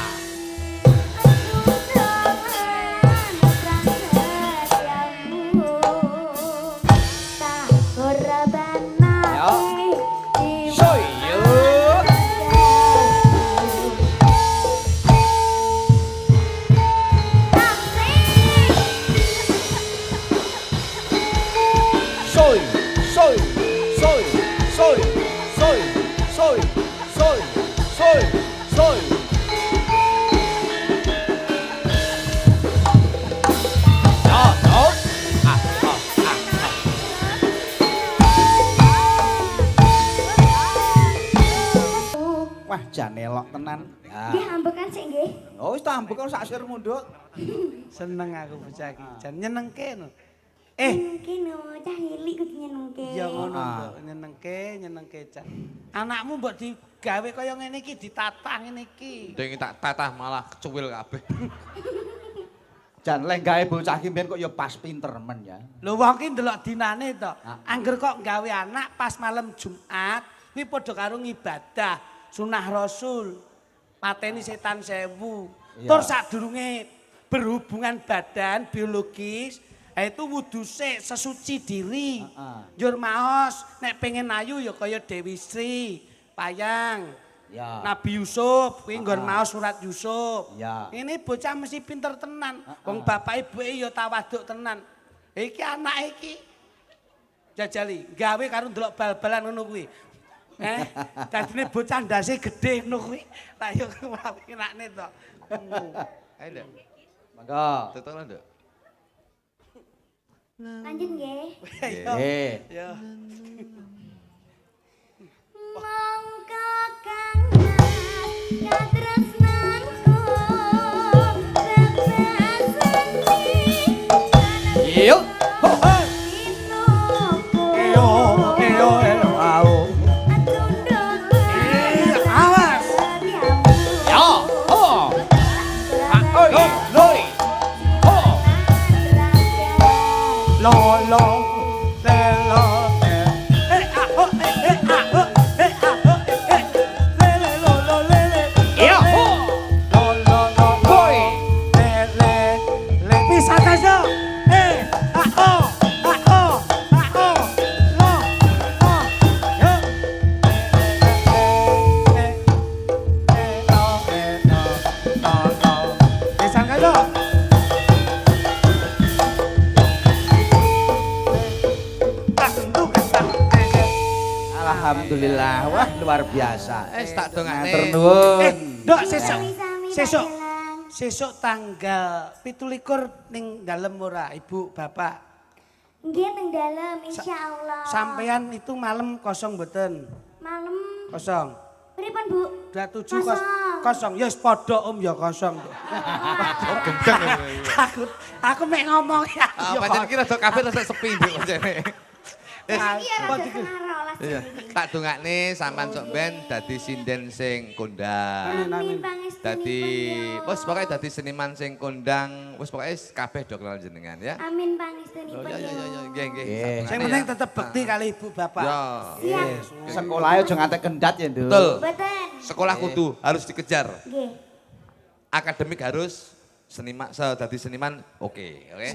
Soy yuk. Soy, soy, soy, soy, soy, soy, soy, soy, soy. No, no. Wah, jan elok tenan. Nggih ambekan sik nggih. Oh, wis tak ambek kok sak sirmu, Nduk. Seneng aku bocah iki. Jan nyenengke no. Mungkin cah cilik kudu nyenengke. Ya ngono Mbok, nyenengke Cak. Anakmu mbok digawe kaya ngene iki ditatah ngene iki. Ding tak tatah malah kecuwil kabeh. Jan lenggahe bocah ki mbiyen kok ya pas pinter men ya. Lho wong ki ndelok dinane to. Angger kok gawe anak pas malam Jumat, kuwi padha karo ngibadah sunah Rasul. Mateni setan 1000. Iya. Tur sadurunge berhubungan badan biologis, itu wudu sik sesuci diri. Njur maos nek pengen ayu ya kaya Dewi Sri, Payang. Ya. Nabi Yusuf, kuwi nggon maos surat Yusuf. Ya. Ini bocah mesti pinter tenan. Wong bapak ibuke ya tawaduk tenan. Iki anak iki jajali gawe karo ndelok bal-balan ngono kuwi. Dadine bocah ndase gedhe ngono kuwi. Lah yo enakne to. Ayo Nduk. Monggo. Tutuk Nduk. Lanjut nggih. Nggih. Ya. Monggo kangen katresnanku rasane Yuk. Awas. Ya. Oh. Oi. Loi. Oh. Lo lo te lo te. Ah oh ah oh le le lo lo le le. Ya. Oh. Lo lo lo lo. Oi. Le bisa tayo. Ah oh lo oh yo. Bisa kayo. Alhamdulillah. Wah, luar biasa. Tak dongakne. Matur nuwun. Dok sesuk. Sami-sami Sesuk. dagelang. Sesuk tanggal 17 ning dalem ora Ibu Bapak. Nggih teng dalem insyaallah. Sampean itu malam kosong mboten? Malam Kosong. pripun Bu? 27 Kosong. kosong. Ya wis padha Om ya kosong. Aku mek ngomong ya. Ah, pancen kira rada kabeh rada sepi Nduk pancene. Iki ya rada senaro lah. Iya, tak dongakne sampean sok ben dadi sinden sing kondang. Amin pangestunipun. Dadi ya. wis pokoke dadi seniman sing kondang, wis pokoke kabeh do kenal jenengan ya. Amin Oh, pangestunipun. ya nggih nggih. Nggih. Sing penting tetep bekti kali Ibu Bapak. Ya. Siap. Sekolahnya aja ngantek kendat ya, Nduk. Betul. Mboten. Sekolah kudu harus dikejar. Nggih. Akademik harus seniman, dadi seniman oke. Oke.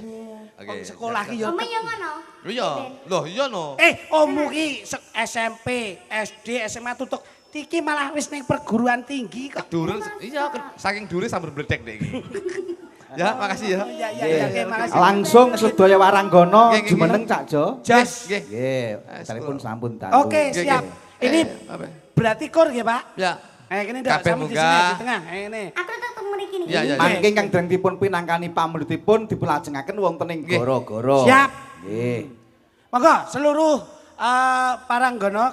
Sekolah ki ya. Omah yo ngono. Iya. Loh, iya no. Ommu ki SMP, SD, SMA tutuk. Iki malah wis ning perguruan tinggi kok. Keduren, iya, saking dure sambil bledek dek iki. Ya, makasih ya. Iya, makasih. Langsung sedaya Waranggono Nggih, nggih, jumeneng Cak Jo. Jos. Nggih. Nggih, telepon sampun tahu. Oke, Nggih, siap. nggih. Ini Apa? berarti kur nggih, Pak? Ya. Kene ndak Kabeh sama di sini munggah. di tengah. Ini. Aku tetep mriki niki. Iya, iya. Mangke kang dereng dipun pinangkani pamulitipun dipulajengaken wonten ing Nggih. gara-gara. Siap. Nggih. Monggo seluruh Paranggono